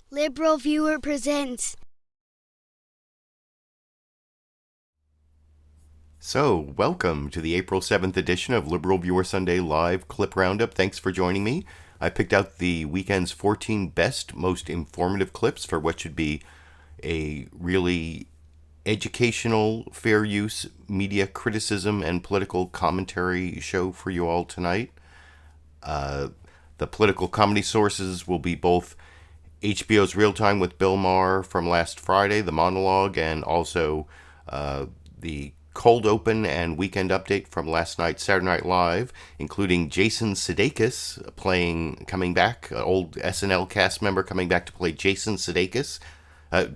LiberalViewer presents. So, welcome to the April 7th edition of LiberalViewer Sunday Live Clip Roundup. Thanks for joining me. I picked out the weekend's 14 best, most informative clips for what should be a really educational, fair use media criticism and political commentary show for you all tonight. The political comedy sources will be both HBO's Real Time with Bill Maher from last Friday, the monologue, and also the cold open and weekend update from last night's Saturday Night Live, including Jason Sudeikis coming back, an old SNL cast member coming back to play Jason Sudeikis.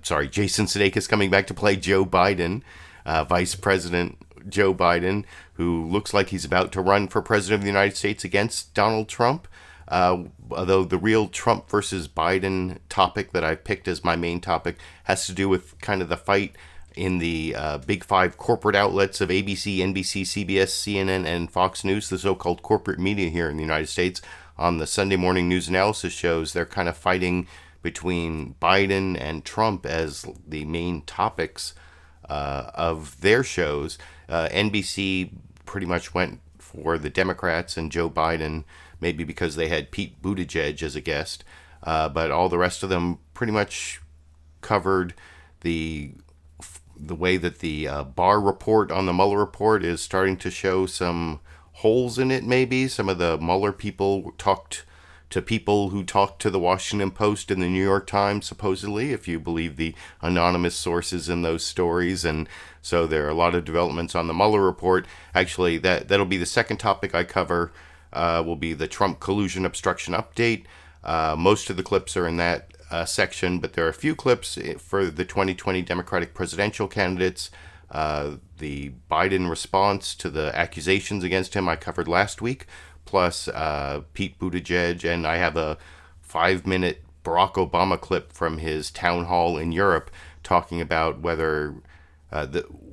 Jason Sudeikis coming back to play Joe Biden, Vice President Joe Biden, who looks like he's about to run for President of the United States against Donald Trump. Although the real Trump versus Biden topic that I picked as my main topic has to do with kind of the fight in the big five corporate outlets of ABC, NBC, CBS, CNN, and Fox News, the so-called corporate media here in the United States. On the Sunday morning news analysis shows, they're kind of fighting between Biden and Trump as the main topics of their shows. NBC pretty much went for the Democrats and Joe Biden, maybe because they had Pete Buttigieg as a guest, but all the rest of them pretty much covered the way that the Barr report on the Mueller report is starting to show some holes in it, maybe. Some of the Mueller people talked to people who talked to the Washington Post and the New York Times, supposedly, if you believe the anonymous sources in those stories. And so there are a lot of developments on the Mueller report. Actually, that'll be the second topic I cover, will be the Trump collusion obstruction update. Most of the clips are in that section, but there are a few clips for the 2020 Democratic presidential candidates. The Biden response to the accusations against him I covered last week, plus Pete Buttigieg, and I have a 5-minute Barack Obama clip from his town hall in Europe talking about whether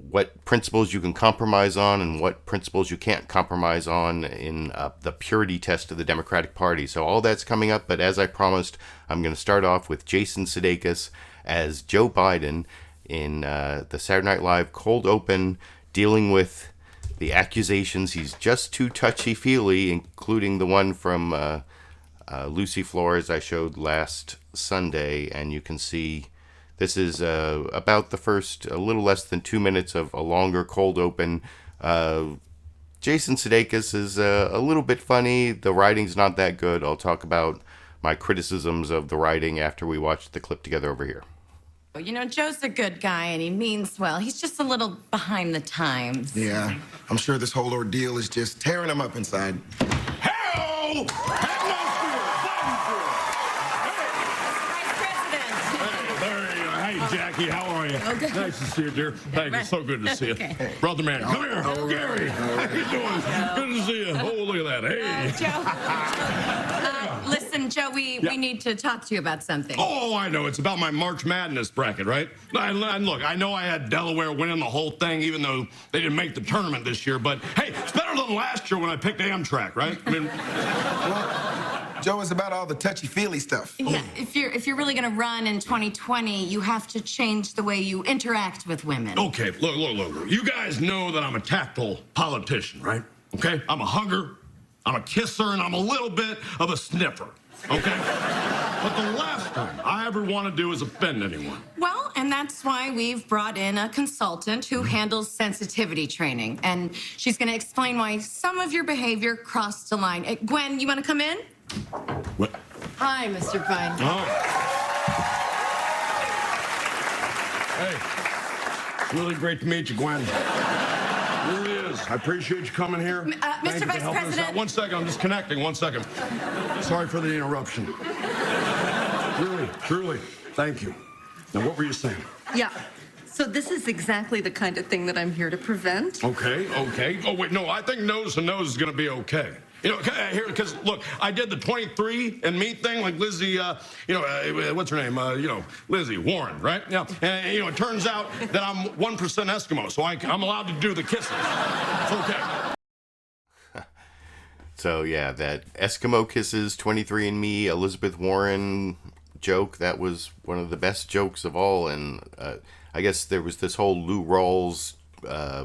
what principles you can compromise on and what principles you can't compromise on in the purity test of the Democratic Party. So all that's coming up, but as I promised, I'm going to start off with Jason Sudeikis as Joe Biden in the Saturday Night Live cold open, dealing with the accusations. He's just too touchy-feely, including the one from Lucy Flores I showed last Sunday, and you can see this is about the first, a little less than 2 minutes of a longer cold open. Jason Sudeikis is a little bit funny. The writing's not that good. I'll talk about my criticisms of the writing after we watch the clip together over here. You know, Joe's a good guy and he means well. He's just a little behind the times. Yeah, I'm sure this whole ordeal is just tearing him up inside. Hell! Hey, Jackie, how are you? Oh, good. Nice to see you, dear. Thank you. So good to see you. Okay. Hey. Brother man, come here. Gary, how you doing? Good to see you. Oh, look at that. Hey. Joe. Listen, Joe, we need to talk to you about something. Oh, I know. It's about my March Madness bracket, right? And look, I know I had Delaware winning the whole thing, even though they didn't make the tournament this year. But, hey, it's better than last year when I picked Amtrak, right? I mean... Joe, is about all the touchy-feely stuff. Yeah, if you're really going to run in 2020, you have to change the way you interact with women. Okay, look. You guys know that I'm a tactile politician, right? Okay? I'm a hugger, I'm a kisser, and I'm a little bit of a sniffer, okay? But the last thing I ever want to do is offend anyone. Well, and that's why we've brought in a consultant who handles sensitivity training. And she's going to explain why some of your behavior crossed the line. Gwen, you want to come in? What? Hi, Mr. Biden. Oh. Hey, it's really great to meet you, Gwen. It really is. I appreciate you coming here. Mr. Vice President. 1 second, I'm just connecting. 1 second. Sorry for the interruption. Really, truly, thank you. Now, what were you saying? Yeah. So this is exactly the kind of thing that I'm here to prevent. Okay. Oh, wait, no, I think nose to nose is going to be okay. You know, here, because look, I did the 23andMe thing, like Lizzie, what's her name? Lizzie Warren, right? Yeah. And it turns out that I'm 1% Eskimo, so I'm allowed to do the kisses. It's okay. So yeah, that Eskimo kisses, 23andMe, Elizabeth Warren, joke, that was one of the best jokes of all. And I guess there was this whole Lou Rawls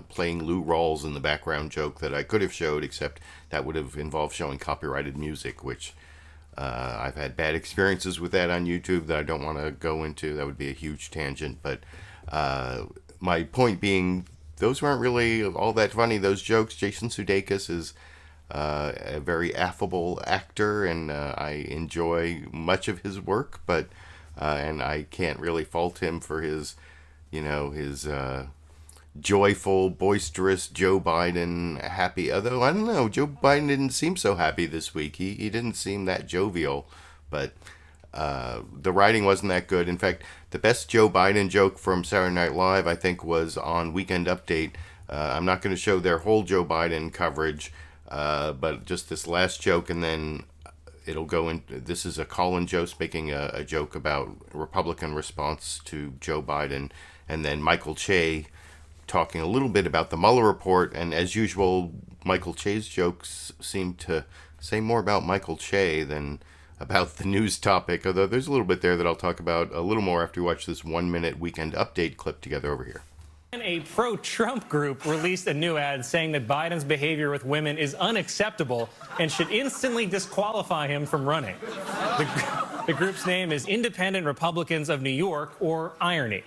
playing Lou Rawls in the background joke that I could have showed, except that would have involved showing copyrighted music, which I've had bad experiences with that on YouTube that I don't want to go into. That would be a huge tangent. But my point being, those weren't really all that funny, those jokes. Jason Sudeikis is a very affable actor, and I enjoy much of his work, but and I can't really fault him for his, his joyful, boisterous Joe Biden happy. Although, I don't know, Joe Biden didn't seem so happy this week. He didn't seem that jovial, but the writing wasn't that good. In fact, the best Joe Biden joke from Saturday Night Live, I think, was on Weekend Update. I'm not going to show their whole Joe Biden coverage, but just this last joke, and then it'll go in. This is a Colin Jost making a joke about Republican response to Joe Biden, and then Michael Che talking a little bit about the Mueller report. And as usual, Michael Che's jokes seem to say more about Michael Che than about the news topic, although there's a little bit there that I'll talk about a little more after we watch this 1-minute Weekend Update clip together over here. A pro-Trump group released a new ad saying that Biden's behavior with women is unacceptable and should instantly disqualify him from running. The group's name is Independent Republicans of New York, or Irony.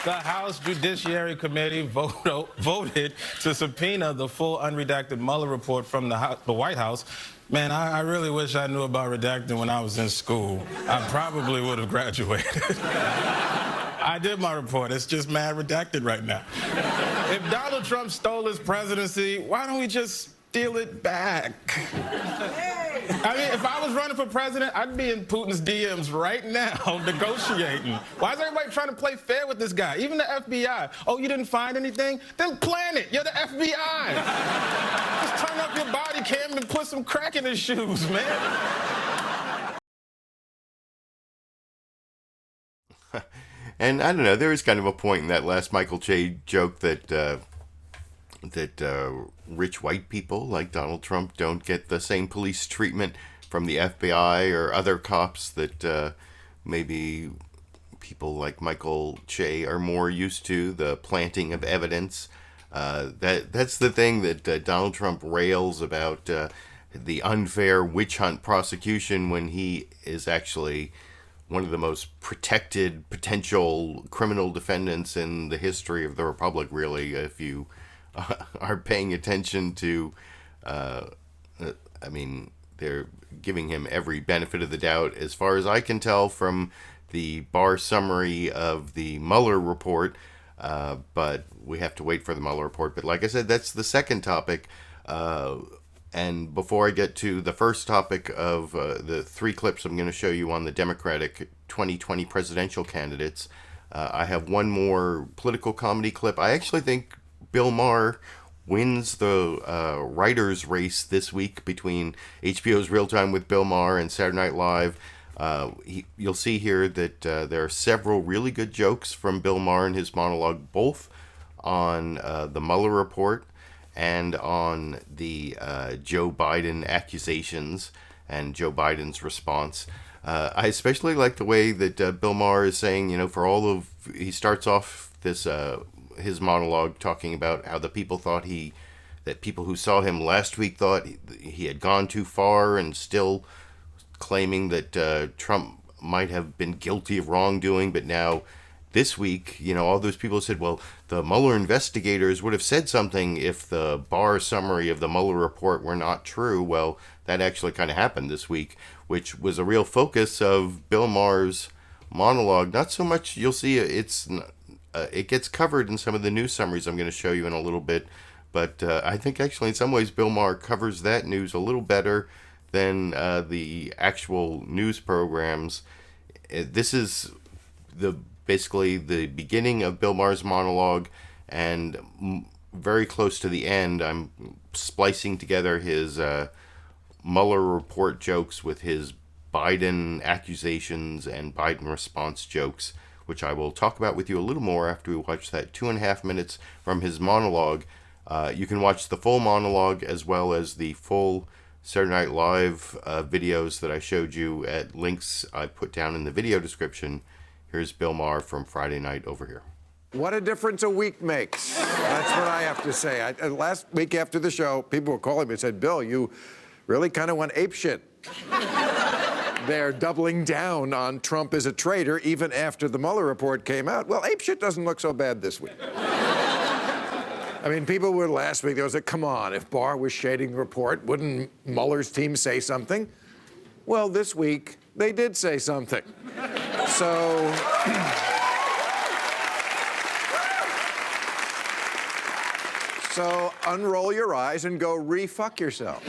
The House Judiciary Committee voted to subpoena the full unredacted Mueller report from the White House. Man, I really wish I knew about redacting when I was in school. I probably would have graduated. I did my report. It's just mad redacted right now. If Donald Trump stole his presidency, why don't we just steal it back? I mean, if I was running for president, I'd be in Putin's DMs right now negotiating. Why is everybody trying to play fair with this guy? Even the FBI. Oh, you didn't find anything? Then plan it. You're the FBI. Just turn up your body cam and put some crack in his shoes, man. And I don't know, there is kind of a point in that last Michael Che joke that rich white people like Donald Trump don't get the same police treatment from the FBI or other cops that maybe people like Michael Che are more used to, the planting of evidence. That's the thing that Donald Trump rails about, the unfair witch hunt prosecution, when he is actually one of the most protected potential criminal defendants in the history of the Republic, really, if you are paying attention to, I mean, they're giving him every benefit of the doubt, as far as I can tell from the bar summary of the Mueller report, but we have to wait for the Mueller report. But like I said, that's the second topic, and before I get to the first topic of the three clips I'm going to show you on the Democratic 2020 presidential candidates, I have one more political comedy clip. I actually think Bill Maher wins the writers' race this week between HBO's Real Time with Bill Maher and Saturday Night Live. You'll see here that there are several really good jokes from Bill Maher in his monologue, both on the Mueller report and on the Joe Biden accusations and Joe Biden's response. I especially like the way that Bill Maher is saying, he starts off this his monologue talking about how the people thought that people who saw him last week thought he had gone too far, and still claiming that Trump might have been guilty of wrongdoing. But now this week, all those people said, well, the Mueller investigators would have said something if the bar summary of the Mueller report were not true. Well, that actually kind of happened this week, which was a real focus of Bill Maher's monologue. Not so much, you'll see it gets covered in some of the news summaries I'm going to show you in a little bit, but I think actually in some ways Bill Maher covers that news a little better than the actual news programs. This is basically the beginning of Bill Maher's monologue, and very close to the end, I'm splicing together his Mueller report jokes with his Biden accusations and Biden response jokes, which I will talk about with you a little more after we watch that 2.5 minutes from his monologue. You can watch the full monologue as well as the full Saturday Night Live videos that I showed you at links I put down in the video description. Here's Bill Maher from Friday night over here. What a difference a week makes. That's what I have to say. Last week after the show, people were calling me and said, Bill, you really kind of went apeshit. They're doubling down on Trump as a traitor even after the Mueller report came out. Well, apeshit doesn't look so bad this week. I mean, people were last week, they was like, come on, if Barr was shading the report, wouldn't Mueller's team say something? Well, this week, they did say something. So... So unroll your eyes and go re-fuck yourself.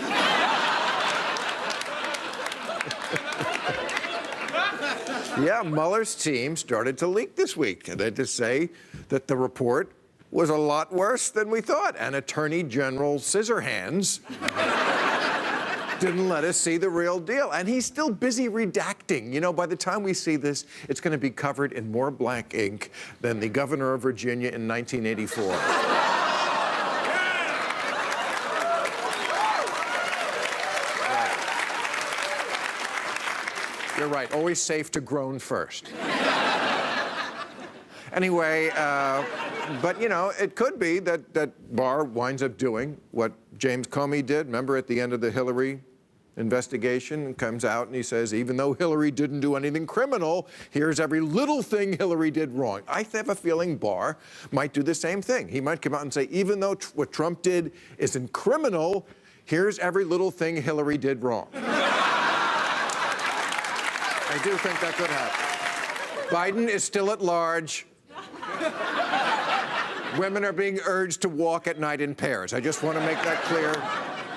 Yeah, Mueller's team started to leak this week, and they had to say that the report was a lot worse than we thought, and Attorney General Scissorhands didn't let us see the real deal, and he's still busy redacting. You know, by the time we see this, it's going to be covered in more black ink than the governor of Virginia in 1984. You're right, always safe to groan first. Anyway, but you know, it could be that Barr winds up doing what James Comey did. Remember at the end of the Hillary investigation, comes out and he says, even though Hillary didn't do anything criminal, here's every little thing Hillary did wrong. I have a feeling Barr might do the same thing. He might come out and say, even though what Trump did isn't criminal, here's every little thing Hillary did wrong. I do think that could happen. Biden is still at large. Women are being urged to walk at night in pairs. I just want to make that clear.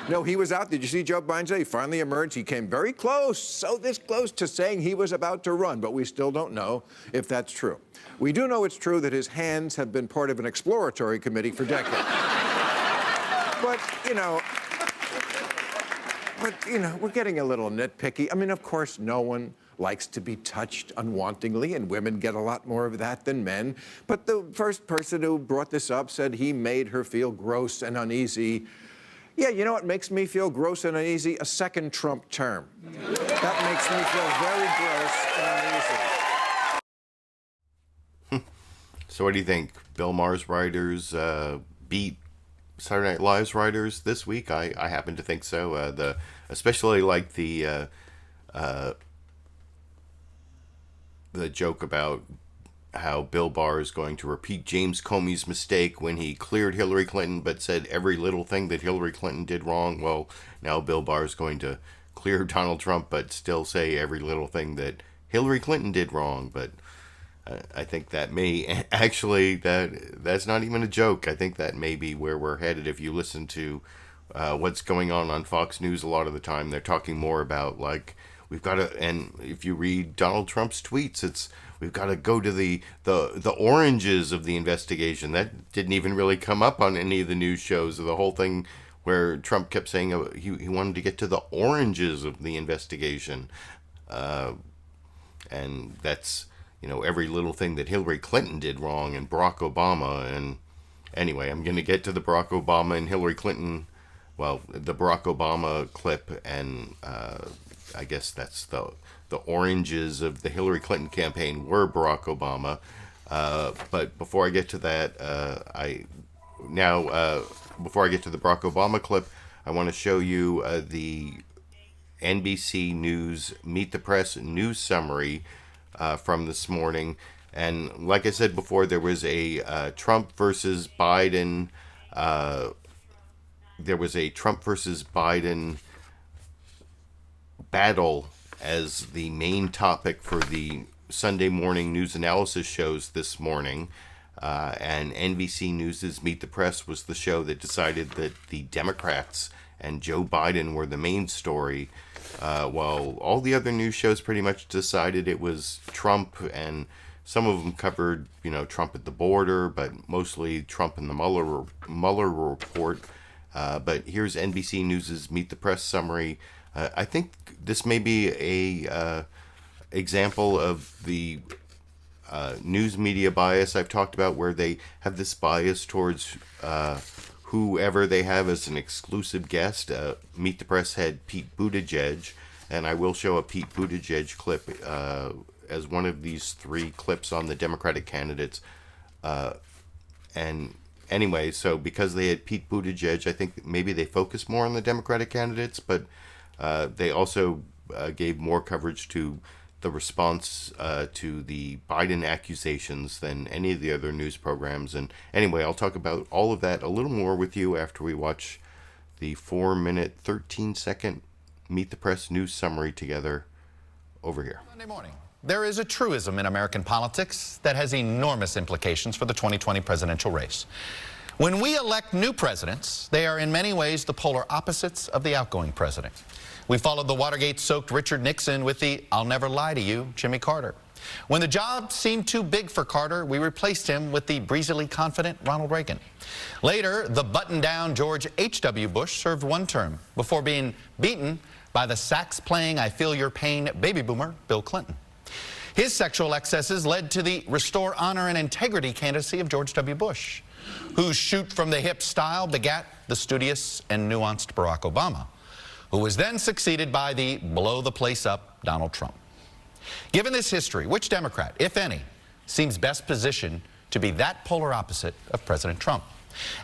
No, he was out. Did you see Joe Biden say he finally emerged? He came very close, so this close to saying he was about to run, but we still don't know if that's true. We do know it's true that his hands have been part of an exploratory committee for decades. But, you know, we're getting a little nitpicky. I mean, of course, no one likes to be touched unwantingly, and women get a lot more of that than men. But the first person who brought this up said he made her feel gross and uneasy. Yeah, you know what makes me feel gross and uneasy? A second Trump term. That makes me feel very gross and uneasy. So what do you think? Bill Maher's writers beat Saturday Night Live's writers this week? I happen to think so. Especially like the joke about how Bill Barr is going to repeat James Comey's mistake when he cleared Hillary Clinton but said every little thing that Hillary Clinton did wrong. Well, now Bill Barr is going to clear Donald Trump but still say every little thing that Hillary Clinton did wrong. But I think that may actually, that's not even a joke. I think that may be where we're headed. If you listen to what's going on Fox News a lot of the time, they're talking more about like, we've got to, and if you read Donald Trump's tweets, it's we've got to go to the oranges of the investigation. That didn't even really come up on any of the news shows. The whole thing where Trump kept saying he wanted to get to the oranges of the investigation, and that's, you know, every little thing that Hillary Clinton did wrong and Barack Obama. And anyway, I'm going to get to the Barack Obama and Hillary Clinton, well, the Barack Obama clip, and I guess that's the oranges of the Hillary Clinton campaign were Barack Obama. But before I get to that, before I get to the Barack Obama clip, I want to show you the NBC News Meet the Press news summary from this morning. And like I said before, there was a Trump versus Biden. There was a Trump versus Biden battle as the main topic for the Sunday morning news analysis shows this morning. And NBC News' Meet the Press was the show that decided that the Democrats and Joe Biden were the main story, while all the other news shows pretty much decided it was Trump, and some of them covered, you know, Trump at the border, but mostly Trump in the Mueller report. But here's NBC News' Meet the Press summary. I think this may be a example of the news media bias I've talked about, where they have this bias towards whoever they have as an exclusive guest. Meet the Press had Pete Buttigieg, and I will show a Pete Buttigieg clip as one of these 3 clips on the Democratic candidates. And anyway, so because they had Pete Buttigieg, I think maybe they focused more on the Democratic candidates, but they also gave more coverage to the response to the Biden accusations than any of the other news programs. And anyway, I'll talk about all of that a little more with you after we watch the 4-minute, 13-second Meet the Press news summary together over here. Monday morning. There is a truism in American politics that has enormous implications for the 2020 presidential race. When we elect new presidents, they are in many ways the polar opposites of the outgoing president. We followed the Watergate-soaked Richard Nixon with the "I'll never lie to you" Jimmy Carter. When the job seemed too big for Carter, we replaced him with the breezily confident Ronald Reagan. Later, the button-down George H.W. Bush served 1 term before being beaten by the sax-playing "I Feel Your Pain" baby boomer Bill Clinton. His sexual excesses led to the restore honor and integrity candidacy of George W. Bush, whose shoot-from-the-hip style begat the studious and nuanced Barack Obama, who was then succeeded by the blow-the-place-up Donald Trump. Given this history, which Democrat, if any, seems best positioned to be that polar opposite of President Trump?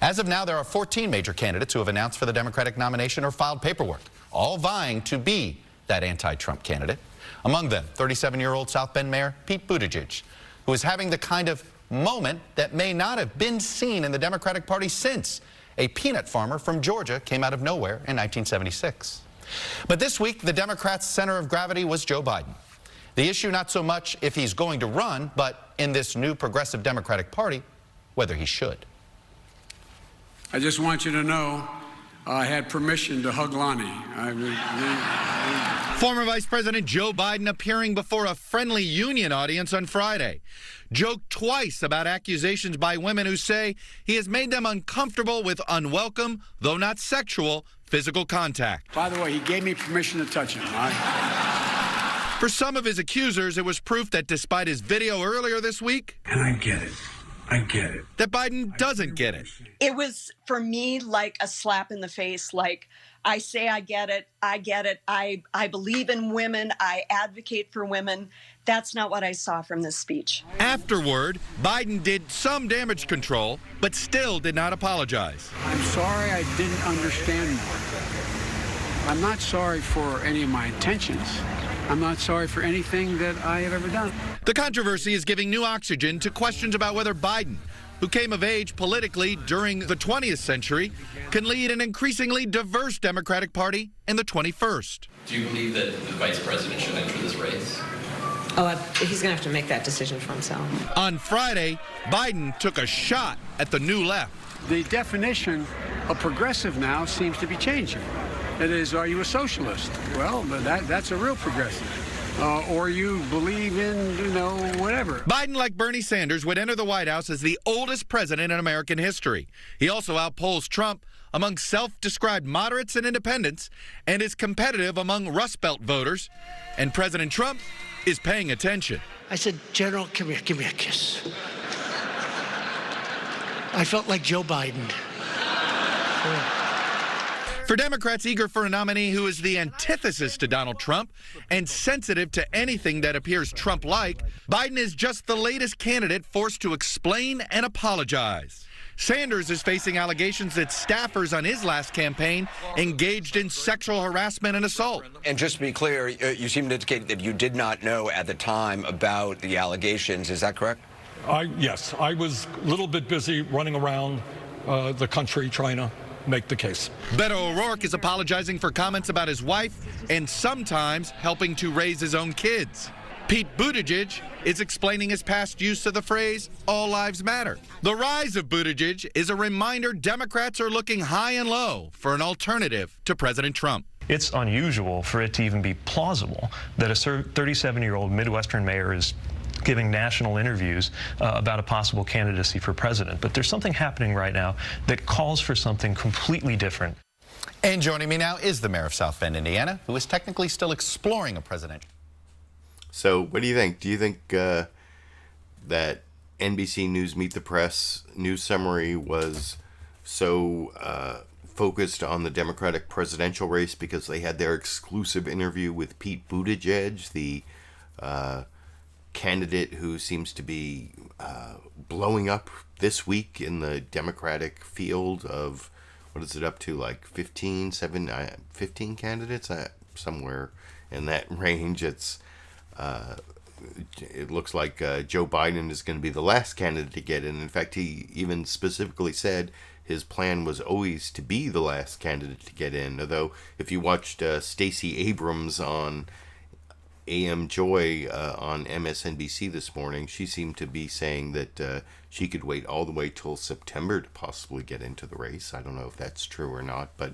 As of now, there are 14 major candidates who have announced for the Democratic nomination or filed paperwork, all vying to be that anti-Trump candidate. Among them, 37-year-old South Bend Mayor Pete Buttigieg, who is having the kind of moment that may not have been seen in the Democratic Party since a peanut farmer from Georgia came out of nowhere in 1976. But this week, the Democrats' center of gravity was Joe Biden. The issue not so much if he's going to run, but in this new progressive Democratic Party, whether he should. I just want you to know I had permission to hug Lonnie. Former Vice President Joe Biden appearing before a friendly union audience on Friday joked twice about accusations by women who say he has made them uncomfortable with unwelcome, though not sexual, physical contact. By the way, he gave me permission to touch him. For some of his accusers, it was proof that despite his video earlier this week, And I get it. I get it. that Biden doesn't get it. It was, for me, like a slap in the face. Like, I say I get it. I get it. I believe in women. I advocate for women. That's not what I saw from this speech. Afterward, Biden did some damage control, but still did not apologize. I'm sorry I didn't understand more. I'm not sorry for any of my intentions. I'm not sorry for anything that I have ever done. The controversy is giving new oxygen to questions about whether Biden, who came of age politically during the 20th century, can lead an increasingly diverse Democratic Party in the 21st. Do you believe that the vice president should enter this race? Oh, he's going to have to make that decision for himself. On Friday, Biden took a shot at the new left. The definition of progressive now seems to be changing. It is, are you a socialist? Well, that's a real progressive. Or you believe in, whatever. Biden, like Bernie Sanders, would enter the White House as the oldest president in American history. He also outpolls Trump among self-described moderates and independents and is competitive among Rust Belt voters. And President Trump is paying attention. I said, General, come here, give me a kiss. I felt like Joe Biden. For Democrats eager for a nominee who is the antithesis to Donald Trump and sensitive to anything that appears Trump-like, Biden is just the latest candidate forced to explain and apologize. Sanders is facing allegations that staffers on his last campaign engaged in sexual harassment and assault. And just to be clear, you seem to indicate that you did not know at the time about the allegations. Is that correct? Yes, I was a little bit busy running around the country trying to make the case. Beto O'Rourke is apologizing for comments about his wife and sometimes helping to raise his own kids. Pete Buttigieg is explaining his past use of the phrase, all lives matter. The rise of Buttigieg is a reminder Democrats are looking high and low for an alternative to President Trump. It's unusual for it to even be plausible that a 37-year-old Midwestern mayor is giving national interviews about a possible candidacy for president. But there's something happening right now that calls for something completely different. And joining me now is the mayor of South Bend, Indiana, who is technically still exploring a presidential. So what do you think? Do you think that NBC News Meet the Press news summary was so focused on the Democratic presidential race because they had their exclusive interview with Pete Buttigieg, the candidate who seems to be blowing up this week in the Democratic field of, what is it up to, like 15 candidates? Somewhere in that range. It looks like Joe Biden is going to be the last candidate to get in. In fact, he even specifically said his plan was always to be the last candidate to get in. Although, if you watched Stacey Abrams on AM Joy on MSNBC this morning, she seemed to be saying that she could wait all the way till September to possibly get into the race. I don't know if that's true or not, but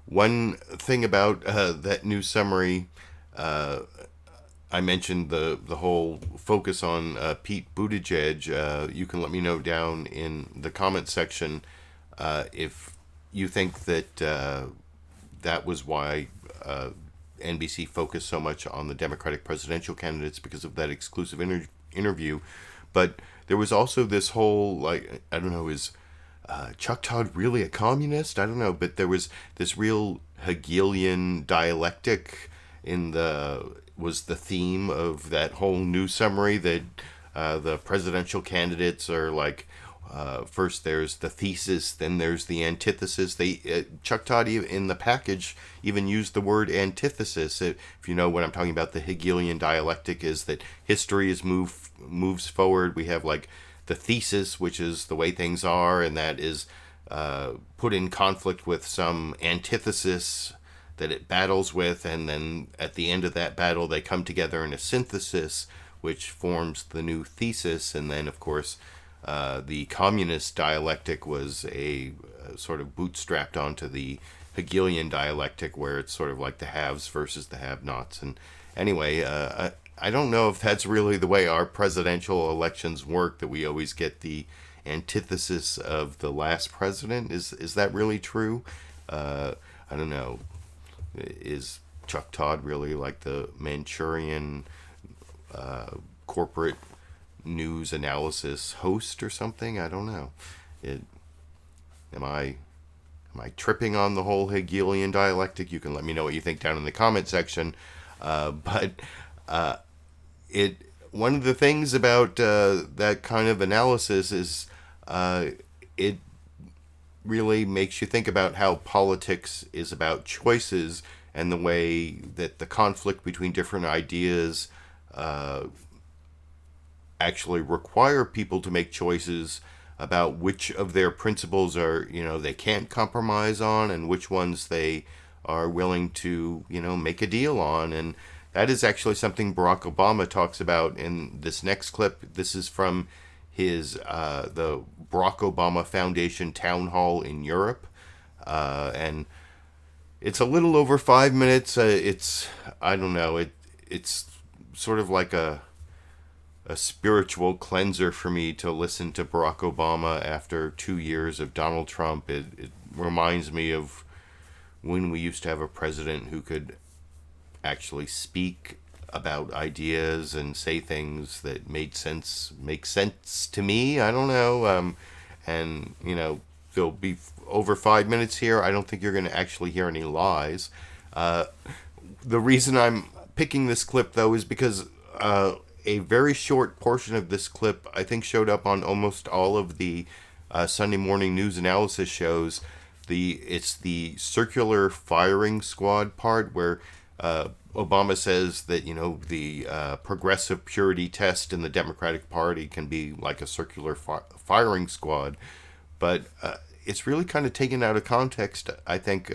one thing about that news summary, I mentioned the whole focus on Pete Buttigieg. You can let me know down in the comment section if you think that that was why NBC focused so much on the Democratic presidential candidates, because of that exclusive interview. But there was also this whole, like, I don't know, is Chuck Todd really a communist? I don't know, but there was this real Hegelian dialectic was the theme of that whole news summary, that the presidential candidates are like, first there's the thesis, then there's the antithesis. Chuck Todd in the package even used the word antithesis. If you know what I'm talking about, the Hegelian dialectic is that history moves forward. We have like the thesis, which is the way things are, and that is put in conflict with some antithesis that it battles with, and then at the end of that battle they come together in a synthesis which forms the new thesis. And then of course the communist dialectic was a sort of bootstrapped onto the Hegelian dialectic, where it's sort of like the haves versus the have-nots. And anyway, I don't know if that's really the way our presidential elections work, that we always get the antithesis of the last president. Is that really true? I don't know. Is Chuck Todd really like the Manchurian corporate news analysis host or something? I don't know. Am I tripping on the whole Hegelian dialectic? You can let me know what you think down in the comment section. But one of the things about that kind of analysis is it really makes you think about how politics is about choices, and the way that the conflict between different ideas actually require people to make choices about which of their principles are, they can't compromise on, and which ones they are willing to, make a deal on. And that is actually something Barack Obama talks about in this next clip. This is from his the Barack Obama Foundation town hall in Europe, and it's a little over 5 minutes. I don't know, it's sort of like a spiritual cleanser for me to listen to Barack Obama after 2 years of Donald Trump. It reminds me of when we used to have a president who could actually speak about ideas and say things that make sense to me. I don't know. And, there'll be over 5 minutes here. I don't think you're going to actually hear any lies. The reason I'm picking this clip, though, is because a very short portion of this clip, I think, showed up on almost all of the Sunday morning news analysis shows. It's the circular firing squad part, where Obama says that, the progressive purity test in the Democratic Party can be like a circular firing squad. But it's really kind of taken out of context, I think,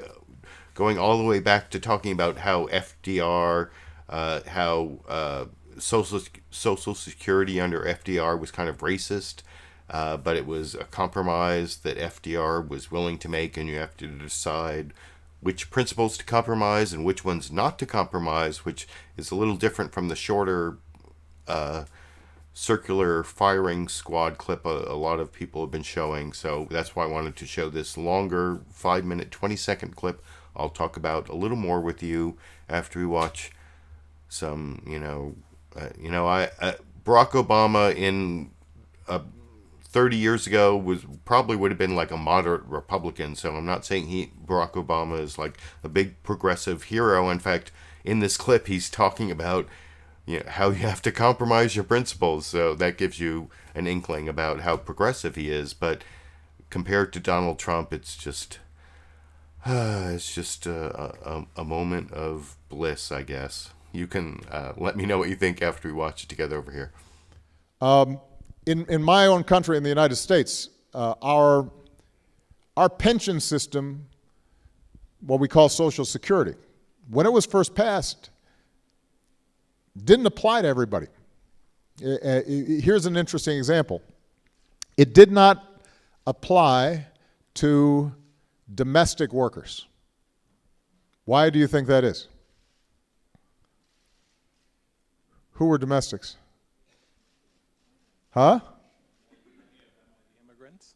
going all the way back to talking about how FDR, how Social Security under FDR was kind of racist, but it was a compromise that FDR was willing to make, and you have to decide which principles to compromise and which ones not to compromise, which is a little different from the shorter circular firing squad clip a lot of people have been showing. So that's why I wanted to show this longer 5-minute, 20-second clip. I'll talk about a little more with you after we watch some, Barack Obama in a 30 years ago probably would have been like a moderate Republican. So I'm not saying Barack Obama is like a big progressive hero. In fact, in this clip, he's talking about how you have to compromise your principles. So that gives you an inkling about how progressive he is. But compared to Donald Trump, it's just a moment of bliss, I guess. You can let me know what you think after we watch it together over here. In my own country, in the United States, our pension system, what we call Social Security, when it was first passed, didn't apply to everybody. Here's an interesting example. It did not apply to domestic workers. Why do you think that is? Who were domestics? Huh?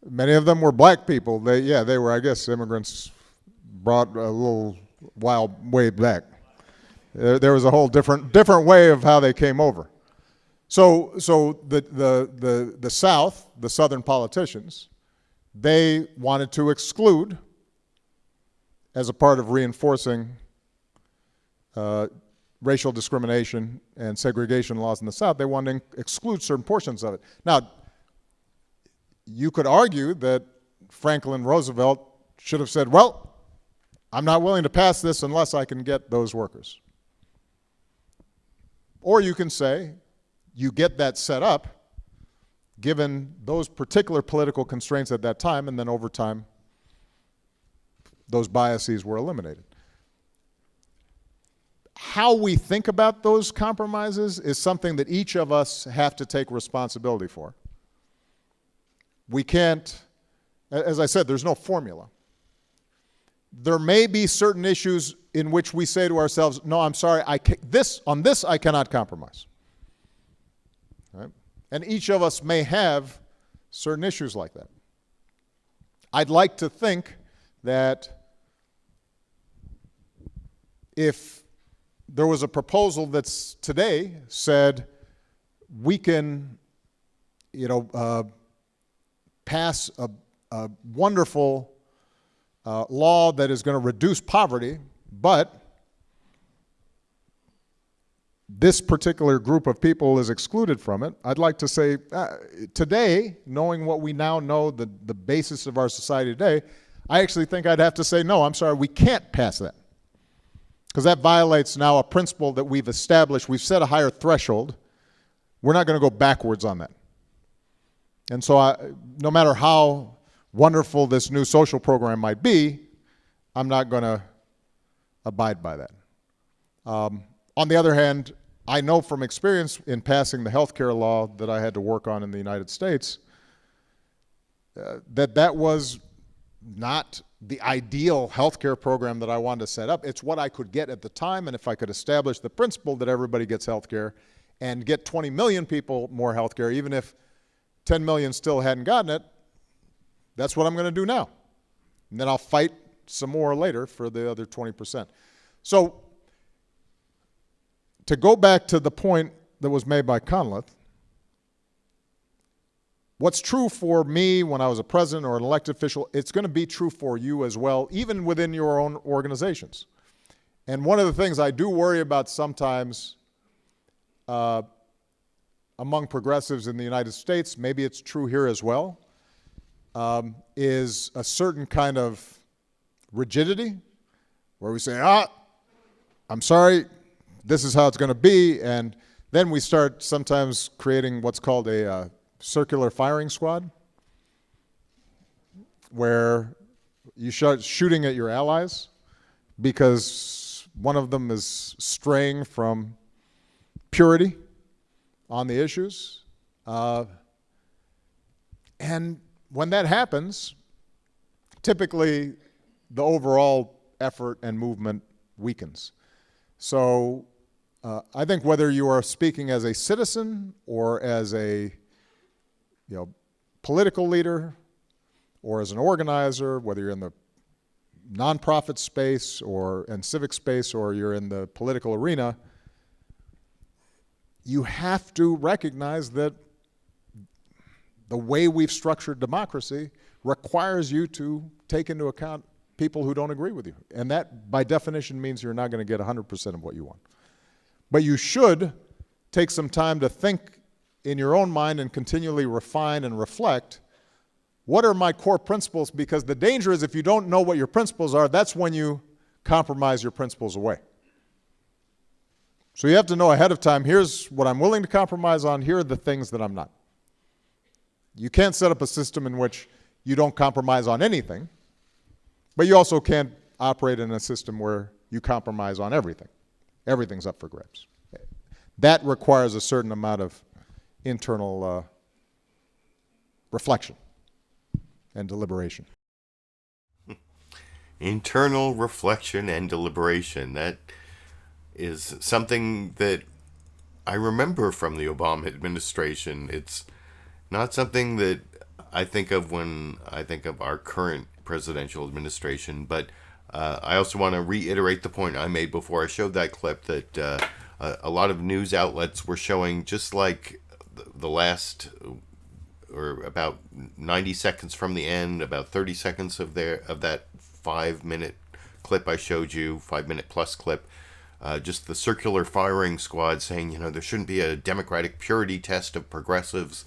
Many of them were black people. They were, I guess, immigrants brought a little while way back. There was a whole different way of how they came over. So the South, the Southern politicians, they wanted to exclude, as a part of reinforcing racial discrimination and segregation laws in the South, they wanted to exclude certain portions of it. Now, you could argue that Franklin Roosevelt should have said, well, I'm not willing to pass this unless I can get those workers. Or you can say, you get that set up, given those particular political constraints at that time, and then over time, those biases were eliminated. How we think about those compromises is something that each of us have to take responsibility for. We can't, as I said, there's no formula. There may be certain issues in which we say to ourselves, no, I'm sorry, on this I cannot compromise. Right? And each of us may have certain issues like that. I'd like to think that if there was a proposal that's today said we can, pass a wonderful law that is going to reduce poverty, but this particular group of people is excluded from it. I'd like to say today, knowing what we now know, the basis of our society today, I actually think I'd have to say, no, I'm sorry, we can't pass that. Because that violates now a principle that we've established. We've set a higher threshold. We're not going to go backwards on that. And so no matter how wonderful this new social program might be, I'm not going to abide by that. On the other hand, I know from experience in passing the health care law that I had to work on in the United States, that was not the ideal healthcare program that I wanted to set up. It's what I could get at the time, and if I could establish the principle that everybody gets healthcare and get 20 million people more healthcare, even if 10 million still hadn't gotten it, that's what I'm going to do now. And then I'll fight some more later for the other 20%. So to go back to the point that was made by Conleth, what's true for me when I was a president or an elected official, it's going to be true for you as well, even within your own organizations. And one of the things I do worry about sometimes among progressives in the United States, maybe it's true here as well, is a certain kind of rigidity where we say, I'm sorry, this is how it's going to be, and then we start sometimes creating what's called a circular firing squad, where you start shooting at your allies because one of them is straying from purity on the issues. And when that happens, typically the overall effort and movement weakens. So I think whether you are speaking as a citizen or as a political leader or as an organizer, whether you're in the nonprofit space or in civic space or you're in the political arena, you have to recognize that the way we've structured democracy requires you to take into account people who don't agree with you. And that, by definition, means you're not going to get 100% of what you want. But you should take some time to think in your own mind and continually refine and reflect, what are my core principles? Because the danger is if you don't know what your principles are, that's when you compromise your principles away. So you have to know ahead of time, here's what I'm willing to compromise on, here are the things that I'm not. You can't set up a system in which you don't compromise on anything, but you also can't operate in a system where you compromise on everything. Everything's up for grabs. That requires a certain amount of internal reflection and deliberation. Internal reflection and deliberation. That is something that I remember from the Obama administration. It's not something that I think of when I think of our current presidential administration, but I also want to reiterate the point I made before I showed that clip, that a lot of news outlets were showing, just like the last, or about 90 seconds from the end, about 30 seconds of that 5-minute clip I showed you, 5-minute plus clip, just the circular firing squad saying, there shouldn't be a democratic purity test of progressives.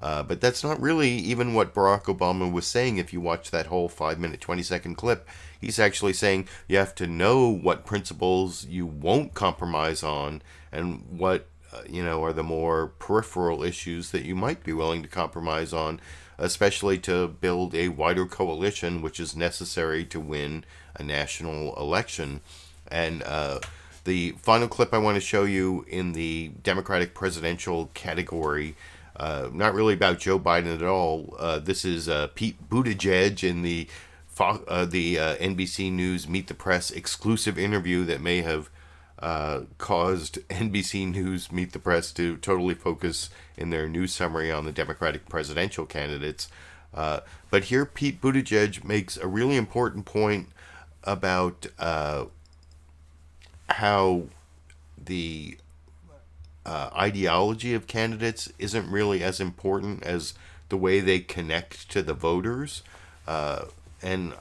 But that's not really even what Barack Obama was saying. If you watch that whole 5-minute, 20-second clip, he's actually saying you have to know what principles you won't compromise on and what, are the more peripheral issues that you might be willing to compromise on, especially to build a wider coalition, which is necessary to win a national election. And the final clip I want to show you in the Democratic presidential category, not really about Joe Biden at all. This is Pete Buttigieg in the NBC News Meet the Press exclusive interview that may have caused NBC News Meet the Press to totally focus in their news summary on the Democratic presidential candidates. But here Pete Buttigieg makes a really important point about how the ideology of candidates isn't really as important as the way they connect to the voters. And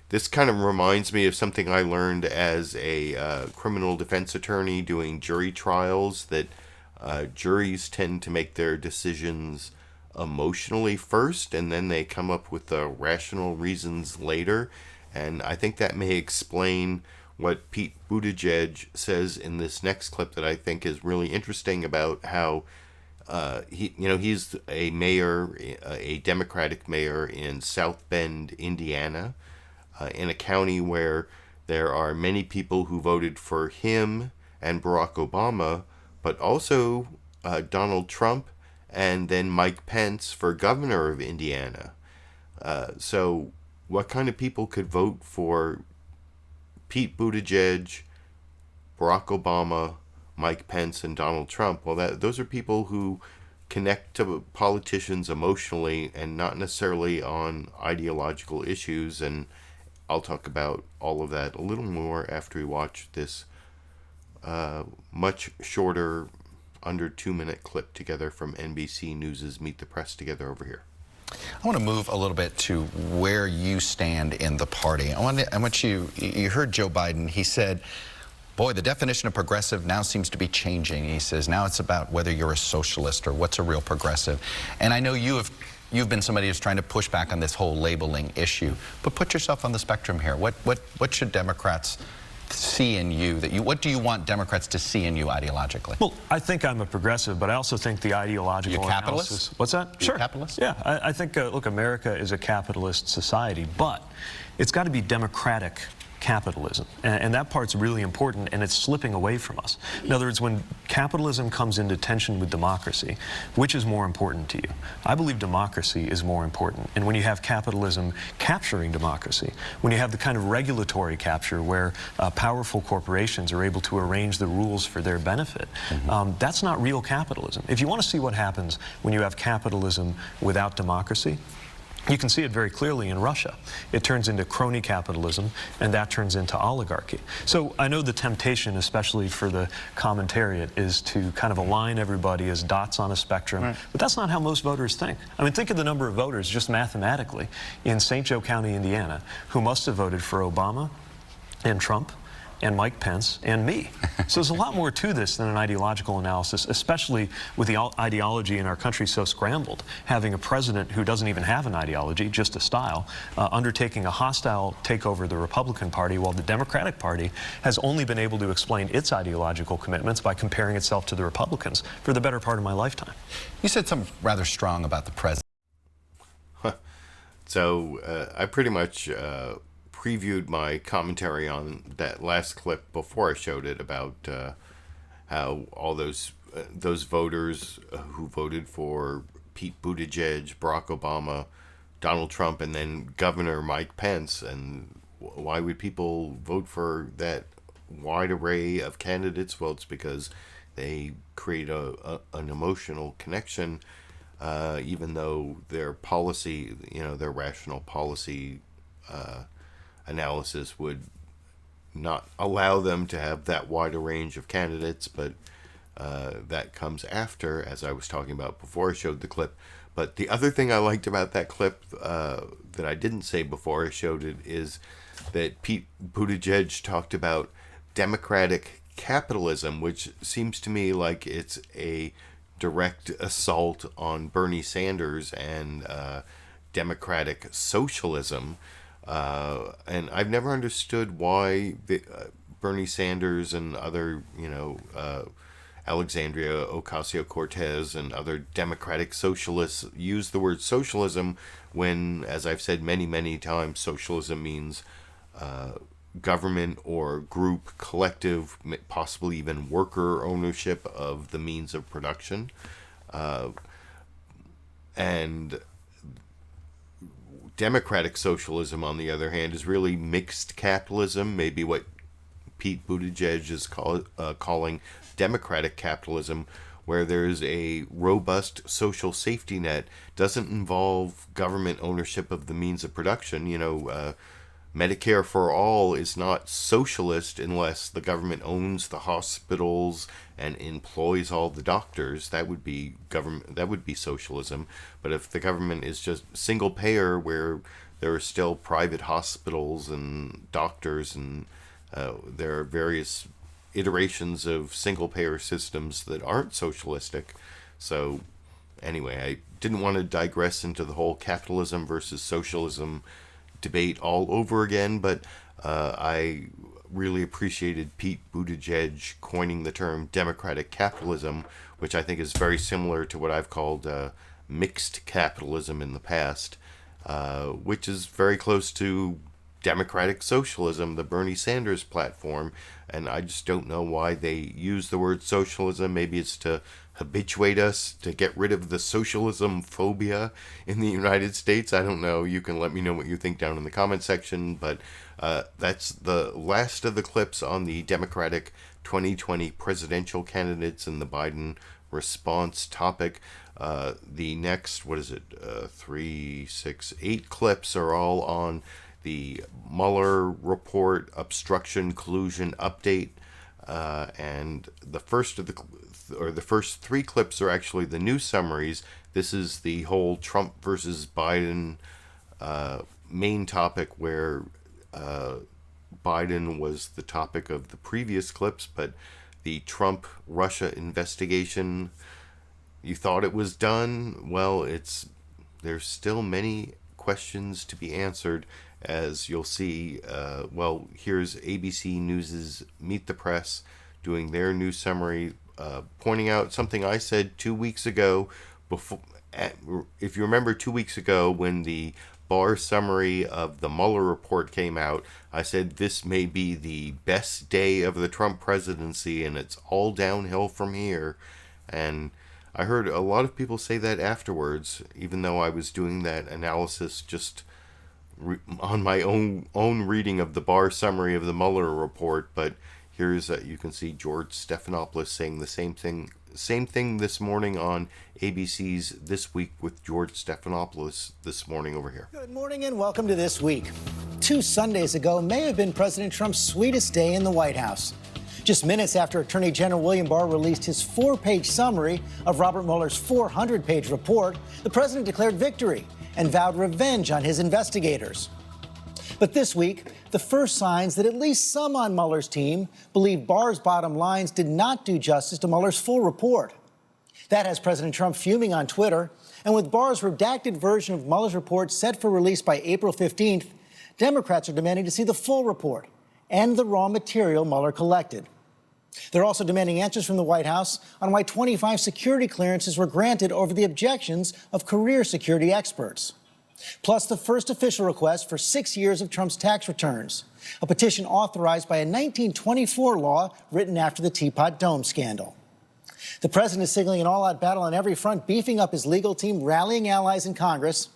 this kind of reminds me of something I learned as a criminal defense attorney doing jury trials, that juries tend to make their decisions emotionally first, and then they come up with the rational reasons later. And I think that may explain what Pete Buttigieg says in this next clip that I think is really interesting about how he's a mayor, a Democratic mayor in South Bend, Indiana, in a county where there are many people who voted for him and Barack Obama, but also Donald Trump and then Mike Pence for governor of Indiana. So what kind of people could vote for Pete Buttigieg, Barack Obama, Mike Pence, and Donald Trump? Well, those are people who connect to politicians emotionally and not necessarily on ideological issues. And I'll talk about all of that a little more after we watch this much shorter, under 2-minute clip together from NBC News' Meet the Press together over here. I want to move a little bit to where you stand in the party. I want you heard Joe Biden. He said, boy, the definition of progressive now seems to be changing. He says, now it's about whether you're a socialist or what's a real progressive. And I know you've been somebody who's trying to push back on this whole labeling issue, but put yourself on the spectrum here. What should Democrats see in you? What do you want Democrats to see in you ideologically? Well, I think I'm a progressive, but I also think the ideological capitalist? analysis. What's that? Sure. Capitalist? Yeah, I think, look, America is a capitalist society, but it's got to be democratic capitalism, and that part's really important, and it's slipping away from us. In other words, when capitalism comes into tension with democracy, which is more important to you? I believe democracy is more important, and when you have capitalism capturing democracy, when you have the kind of regulatory capture where powerful corporations are able to arrange the rules for their benefit, that's not real capitalism. If you want to see what happens when you have capitalism without democracy, You can see it very clearly in Russia. It turns into crony capitalism, and that turns into oligarchy. So I know the temptation, especially for the commentariat, is to kind of align everybody as dots on a spectrum, Right. but that's not how most voters think. I mean, think of the number of voters, just mathematically, in St. Joe County, Indiana, who must have voted for Obama and Trump and Mike Pence and me. So there's a lot more to this than an ideological analysis, especially with the ideology in our country so scrambled. Having a president who doesn't even have an ideology, just a style, undertaking a hostile takeover of the Republican Party, while the Democratic Party has only been able to explain its ideological commitments by comparing itself to the Republicans for the better part of my lifetime. You said something rather strong about the president. So I pretty much previewed my commentary on that last clip before I showed it about how all those voters who voted for Pete Buttigieg, Barack Obama, Donald Trump, and then Governor Mike Pence, and why would people vote for that wide array of candidates? Well, it's because they create an emotional connection, even though their policy, their rational policy analysis would not allow them to have that wide a range of candidates, but that comes after, as I was talking about before I showed the clip. But the other thing I liked about that clip that I didn't say before I showed it is that Pete Buttigieg talked about democratic capitalism, which seems to me like it's a direct assault on Bernie Sanders and democratic socialism. And I've never understood why Bernie Sanders and other, Alexandria Ocasio-Cortez and other democratic socialists use the word socialism when, as I've said many, many times, socialism means government or group, collective, possibly even worker ownership of the means of production. And democratic socialism, on the other hand, is really mixed capitalism, maybe what Pete Buttigieg is calling democratic capitalism, where there's a robust social safety net, doesn't involve government ownership of the means of production. Medicare for all is not socialist unless the government owns the hospitals and employs all the doctors. That would be government. That would be socialism. But if the government is just single payer, where there are still private hospitals and doctors, and there are various iterations of single payer systems that aren't socialistic. So anyway, I didn't want to digress into the whole capitalism versus socialism debate all over again, but I really appreciated Pete Buttigieg coining the term democratic capitalism, which I think is very similar to what I've called mixed capitalism in the past, which is very close to democratic socialism, the Bernie Sanders platform. And I just don't know why they use the word socialism. Maybe it's to habituate us, to get rid of the socialism phobia in the United States. I don't know. You can let me know what you think down in the comment section. But that's the last of the clips on the Democratic 2020 presidential candidates and the Biden response topic. The next, 3, 6, 8 clips are all on the Mueller report, obstruction, collusion update, and the first 3 clips are actually the news summaries. This is the whole Trump versus Biden main topic, where Biden was the topic of the previous clips, but the Trump-Russia investigation, you thought it was done? Well, there's still many questions to be answered, as you'll see. Here's ABC News's Meet the Press doing their news summary, pointing out something I said 2 weeks ago. If you remember 2 weeks ago when the Barr summary of the Mueller report came out, I said this may be the best day of the Trump presidency and it's all downhill from here. And I heard a lot of people say that afterwards, even though I was doing that analysis just on my own reading of the Barr summary of the Mueller report. But Here's you can see George Stephanopoulos saying the same thing this morning on ABC's This Week with George Stephanopoulos this morning over here. Good morning and welcome to This Week. 2 Sundays ago may have been President Trump's sweetest day in the White House. Just minutes after Attorney General William Barr released his 4-page summary of Robert Mueller's 400-page report, the president declared victory and vowed revenge on his investigators. But this week, the first signs that at least some on Mueller's team believe Barr's bottom lines did not do justice to Mueller's full report. That has President Trump fuming on Twitter, and with Barr's redacted version of Mueller's report set for release by April 15th, Democrats are demanding to see the full report and the raw material Mueller collected. They're also demanding answers from the White House on why 25 security clearances were granted over the objections of career security experts. Plus the first official request for 6 years of Trump's tax returns, a petition authorized by a 1924 law written after the Teapot Dome scandal. The president is signaling an all-out battle on every front, beefing up his legal team, rallying allies in Congress.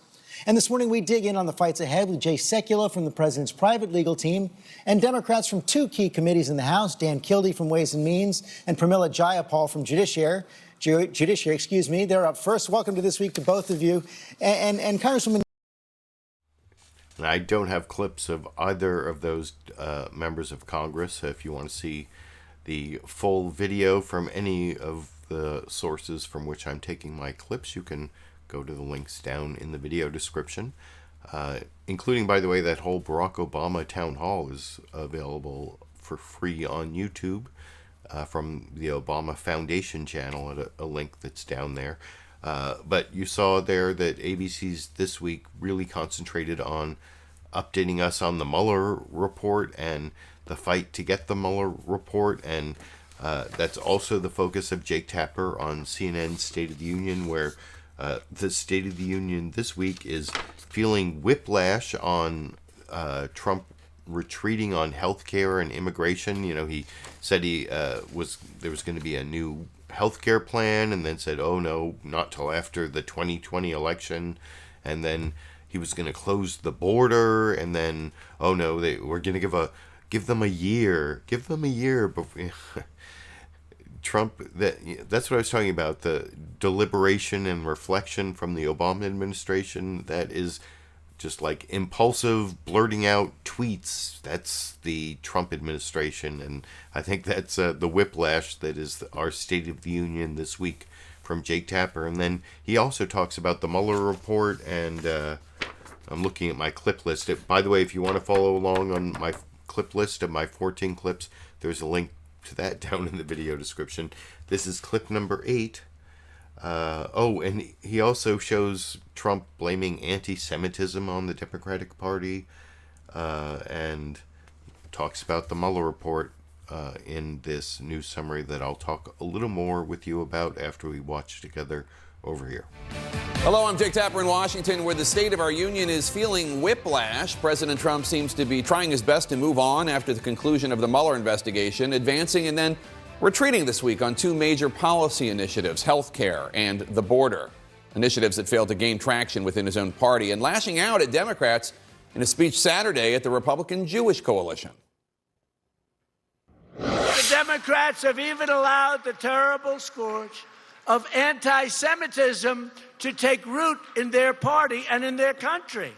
And this morning we dig in on the fights ahead with Jay Sekulow from the president's private legal team and Democrats from 2 key committees in the House, Dan Kildee from Ways and Means and Pramila Jayapal from Judiciary, They're up first. Welcome to This Week to both of you. And Congresswoman... I don't have clips of either of those members of Congress. If you want to see the full video from any of the sources from which I'm taking my clips, you can go to the links down in the video description, including, by the way, that whole Barack Obama town hall is available for free on YouTube from the Obama Foundation channel at a link that's down there. But you saw there that ABC's This Week really concentrated on updating us on the Mueller report and the fight to get the Mueller report, and that's also the focus of Jake Tapper on CNN's State of the Union, where the State of the Union this week is feeling whiplash on Trump retreating on healthcare and immigration. You know, he said there was going to be a new healthcare plan, and then said, oh no, not till after the 2020 election, and then he was going to close the border, and then, oh no, we're going to give them a year before. Trump, that's what I was talking about, the deliberation and reflection from the Obama administration that is just like impulsive blurting out tweets. That's the Trump administration, and I think that's the whiplash that is our State of the Union this week from Jake Tapper. And then he also talks about the Mueller report, and I'm looking at my clip list. By the way, if you want to follow along on my clip list of my 14 clips, there's a link to that down in the video description. This is clip number 8. And he also shows Trump blaming anti-Semitism on the Democratic Party, and talks about the Mueller report in this news summary that I'll talk a little more with you about after we watch together over here. Hello, I'm Jake Tapper in Washington, where the State of our Union is feeling whiplash. President Trump seems to be trying his best to move on after the conclusion of the Mueller investigation, advancing and then retreating this week on 2 major policy initiatives, health care and the border, initiatives that failed to gain traction within his own party, and lashing out at Democrats in a speech Saturday at the Republican Jewish coalition. The Democrats have even allowed the terrible scourge of anti-Semitism to take root in their party and in their country.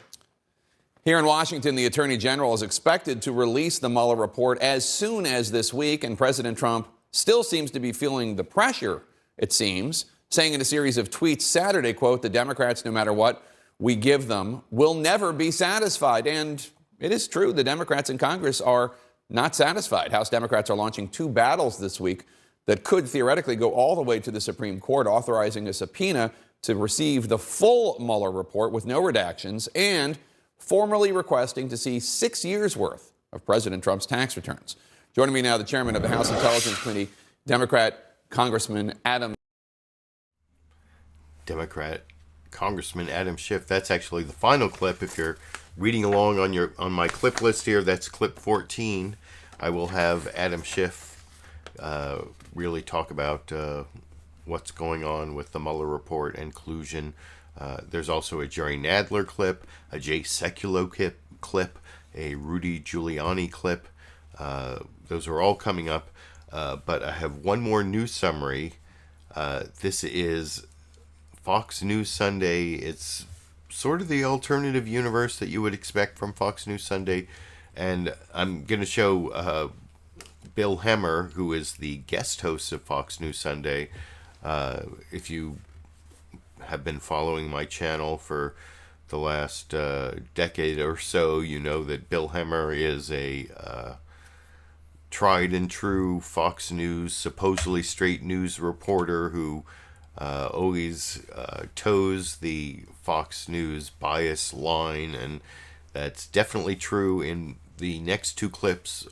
Here in Washington, the Attorney General is expected to release the Mueller report as soon as this week, and President Trump still seems to be feeling the pressure, it seems, saying in a series of tweets Saturday, quote, the Democrats, no matter what we give them, will never be satisfied. And it is true, the Democrats in Congress are not satisfied. House Democrats are launching 2 battles this week that could theoretically go all the way to the Supreme Court, authorizing a subpoena to receive the full Mueller report with no redactions, and formally requesting to see 6 years' worth of President Trump's tax returns. Joining me now, the chairman of the House Intelligence Committee, Democrat Congressman Adam Schiff. That's actually the final clip. If you're reading along on my clip list here, that's clip 14. I will have Adam Schiff really talk about what's going on with the Mueller report and collusion. There's also a Jerry Nadler clip, a Jay Sekulow clip, a Rudy Giuliani clip, Those are all coming up. But I have one more news summary. This is Fox News Sunday. It's sort of the alternative universe that you would expect from Fox News Sunday. And I'm going to show Bill Hemmer, who is the guest host of Fox News Sunday. If you have been following my channel for the last decade or so, you know that Bill Hemmer is a tried and true Fox News, supposedly straight news reporter who always toes the Fox News bias line, and that's definitely true in the next two clips,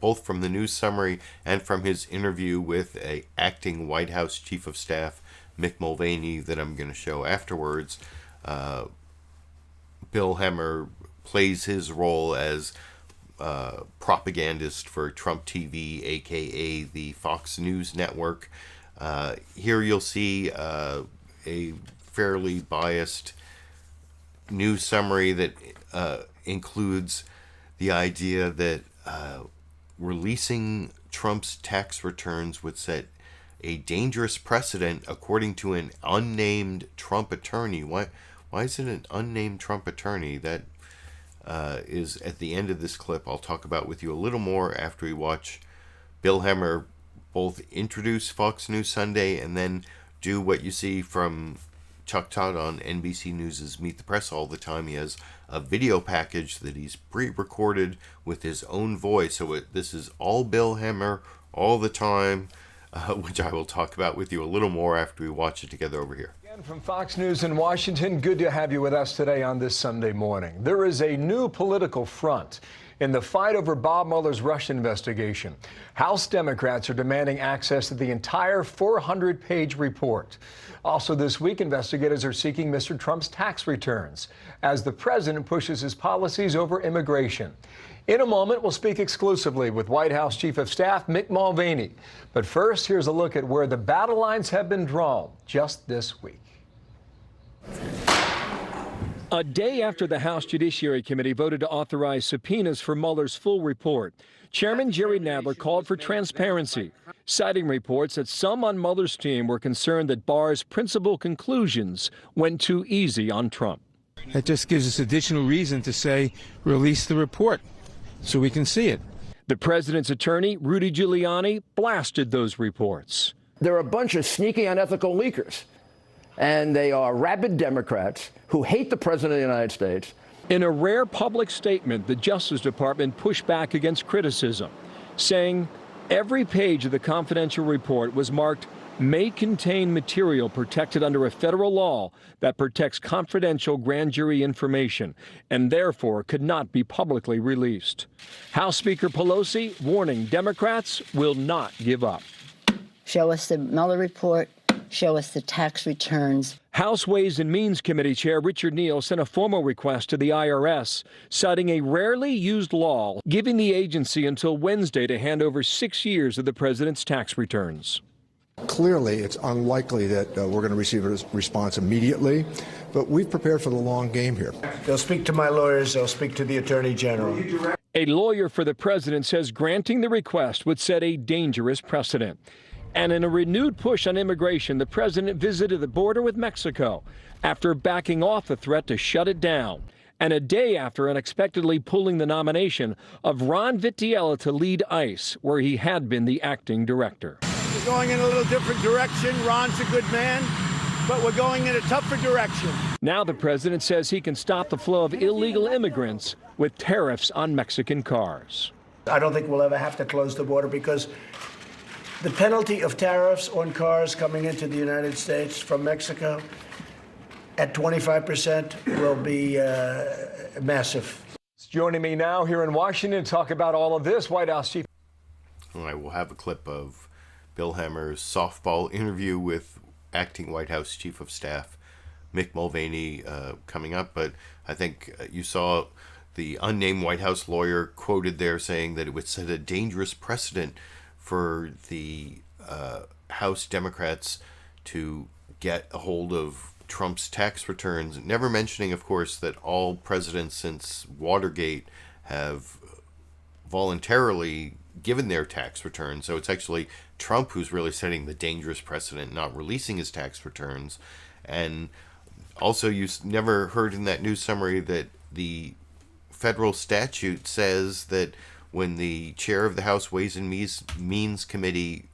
both from the news summary and from his interview with a acting White House Chief of Staff, Mick Mulvaney, that I'm going to show afterwards. Bill Hemmer plays his role as propagandist for Trump TV, aka the Fox News Network. Here you'll see a fairly biased news summary that includes the idea that releasing Trump's tax returns would set a dangerous precedent, according to an unnamed Trump attorney. Why is it an unnamed Trump attorney? That is at the end of this clip. I'll talk about with you a little more after we watch Bill Hemmer both introduce Fox News Sunday and then do what you see from Chuck Todd on NBC News' Meet the Press all the time. He has a video package that he's pre-recorded with his own voice. So this is all Bill Hemmer all the time, which I will talk about with you a little more after we watch it together over here. From Fox News in Washington, good to have you with us today on this Sunday morning. There is a new political front in the fight over Bob Mueller's Russia investigation. House Democrats are demanding access to the entire 400-page report. Also this week, investigators are seeking Mr. Trump's tax returns as the president pushes his policies over immigration. In a moment, we'll speak exclusively with White House Chief of Staff Mick Mulvaney. But first, here's a look at where the battle lines have been drawn just this week. A day after the House Judiciary Committee voted to authorize subpoenas for Mueller's full report, Chairman Jerry Nadler called for transparency, citing reports that some on Mueller's team were concerned that Barr's principal conclusions went too easy on Trump. That just gives us additional reason to say, release the report so we can see it. The president's attorney, Rudy Giuliani, blasted those reports. They're a bunch of sneaky, unethical leakers, and they are rabid Democrats who hate the president of the United States. In a rare public statement, the Justice Department pushed back against criticism, saying every page of the confidential report was marked may contain material protected under a federal law that protects confidential grand jury information and therefore could not be publicly released. House Speaker Pelosi warning Democrats will not give up. Show us the Mueller report. Show us the tax returns. House Ways and Means Committee Chair Richard Neal sent a formal request to the IRS, citing a rarely used law giving the agency until Wednesday to hand over 6 years of the president's tax returns. Clearly, it's unlikely that we're going to receive a response immediately, but we've prepared for the long game here. They'll speak to my lawyers. They'll speak to the Attorney General. A lawyer for the president says granting the request would set a dangerous precedent. And in a renewed push on immigration, the president visited the border with Mexico after backing off the threat to shut it down, and a day after unexpectedly pulling the nomination of Ron Vitiello to lead ICE, where he had been the acting director. We're going in a little different direction. Ron's a good man, but we're going in a tougher direction. Now the president says he can stop the flow of illegal immigrants with tariffs on Mexican cars. I don't think we'll ever have to close the border because the penalty of tariffs on cars coming into the United States from Mexico at 25% will be massive. Joining me now here in Washington to talk about all of this, White House Chief. All right, we'll have a clip of Bill Hemmer's softball interview with acting White House Chief of Staff Mick Mulvaney coming up, but I think you saw the unnamed White House lawyer quoted there saying that it would set a dangerous precedent for the House Democrats to get a hold of Trump's tax returns, never mentioning, of course, that all presidents since Watergate have voluntarily given their tax returns. So it's actually Trump who's really setting the dangerous precedent, not releasing his tax returns. And also, you never heard in that news summary that the federal statute says that when the chair of the House Ways and Means Committee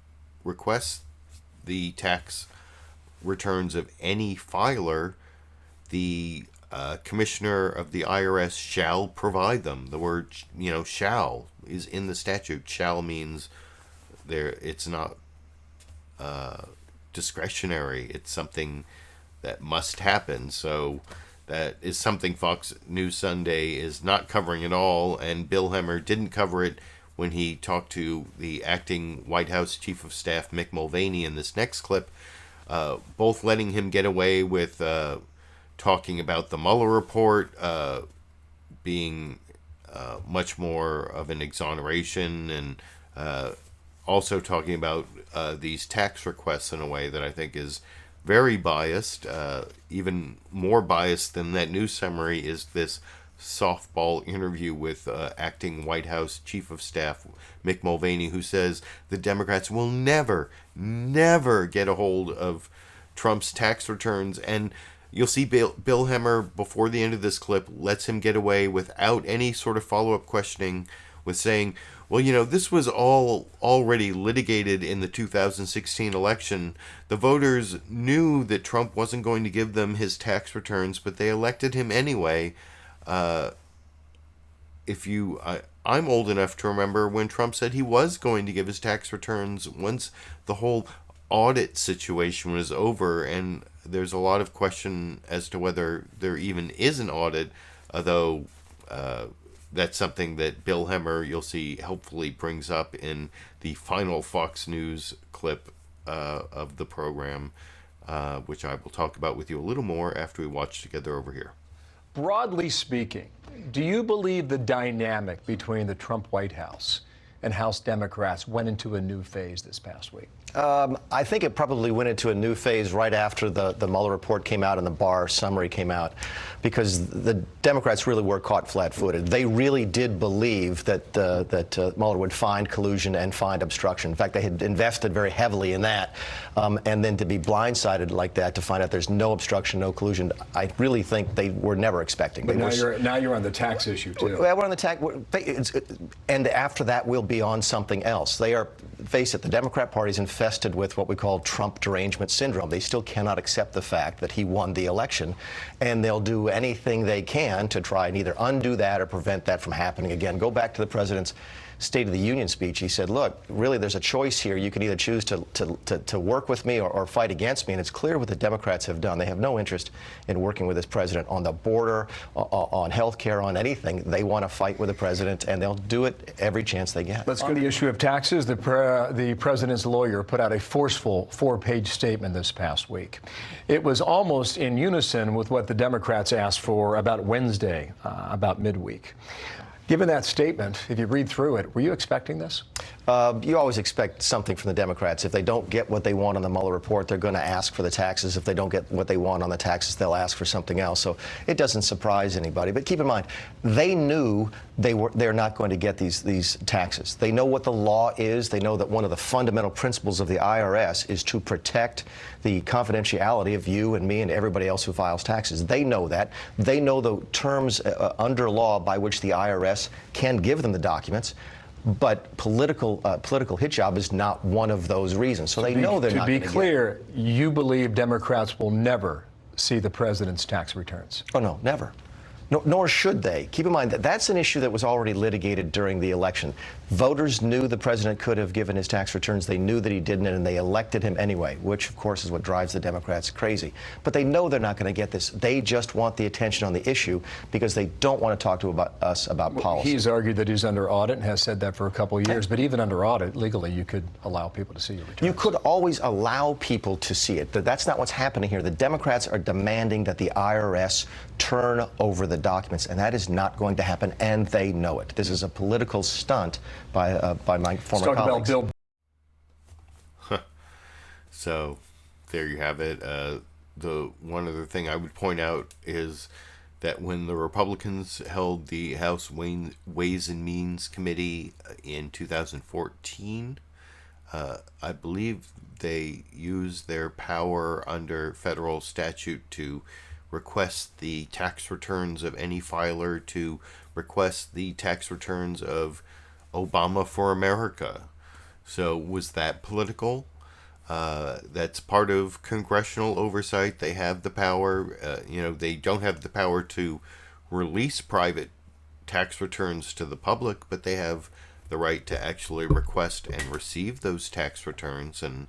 requests the tax returns of any filer, the commissioner of the IRS shall provide them. The word, shall is in the statute. Shall means it's not discretionary. It's something that must happen. So that is something Fox News Sunday is not covering at all, and Bill Hemmer didn't cover it when he talked to the acting White House Chief of Staff Mick Mulvaney in this next clip, both letting him get away with talking about the Mueller report being much more of an exoneration, and also talking about these tax requests in a way that I think is very biased. Even more biased than that news summary is this softball interview with acting White House Chief of Staff Mick Mulvaney, who says the Democrats will never get a hold of Trump's tax returns. And you'll see Bill Hemmer, before the end of this clip, lets him get away without any sort of follow-up questioning with saying, well, this was all already litigated in the 2016 election. The voters knew that Trump wasn't going to give them his tax returns, but they elected him anyway. I'm old enough to remember when Trump said he was going to give his tax returns once the whole audit situation was over, and there's a lot of question as to whether there even is an audit, although that's something that Bill Hemmer, you'll see, helpfully brings up in the final Fox News clip of the program, which I will talk about with you a little more after we watch together over here. Broadly speaking, do you believe the dynamic between the Trump White House and House Democrats went into a new phase this past week? I think it probably went into a new phase right after the Mueller report came out and the Barr summary came out, because the Democrats really were caught flat-footed. They really did believe that Mueller would find collusion and find obstruction. In fact, they had invested very heavily in that, and then to be blindsided like that, to find out there's no obstruction, no collusion, I really think they were never expecting. But now you're on the tax issue too. Well, we're on the tax, and after that we'll be on something else. They are, face it, the Democrat Party's infested with what we call Trump derangement syndrome. They still cannot accept the fact that he won the election, and they'll do anything they can to try and either undo that or prevent that from happening again. Go back to the president's State of the Union speech. He said, look, really there's a choice here. You can either choose to work with me or fight against me. And it's clear what the Democrats have done. They have no interest in working with this president on the border, on health care, on anything. They want to fight with the president, and they'll do it every chance they get. Let's go to the issue of taxes. The president's lawyer put out a forceful 4-page statement this past week. It was almost in unison with what the Democrats asked for about Wednesday, about midweek. Given that statement, if you read through it, were you expecting this? You always expect something from the Democrats. If they don't get what they want on the Mueller report, they're going to ask for the taxes. If they don't get what they want on the taxes, they'll ask for something else. So it doesn't surprise anybody. But keep in mind, they knew they're not going to get these taxes. They know what the law is. They know that one of the fundamental principles of the IRS is to protect the confidentiality of you and me and everybody else who files taxes. They know that. They know the terms under law by which the IRS can give them the documents. But political hit job is not one of those reasons. So they know they're not going to get it. To be clear, you believe Democrats will never see the president's tax returns? Oh, no, never. No, nor should they. Keep in mind that that's an issue that was already litigated during the election. Voters knew the president could have given his tax returns. They knew that he didn't, and they elected him anyway, which, of course, is what drives the Democrats crazy. But they know they're not going to get this. They just want the attention on the issue because they don't want to talk to us about policy. He's argued that he's under audit and has said that for a couple of years. But even under audit, legally, you could allow people to see your returns. You could always allow people to see it. That's not what's happening here. The Democrats are demanding that the IRS turn over the documents, and that is not going to happen, and they know it. This is a political stunt by my former colleagues. So there you have it. The one other thing I would point out is that when the Republicans held the House Ways and Means Committee in 2014, I believe they used their power under federal statute to request the tax returns of any filer, to request the tax returns of Obama for America. So was that political? That's part of congressional oversight. They have the power. They don't have the power to release private tax returns to the public, but they have the right to actually request and receive those tax returns. And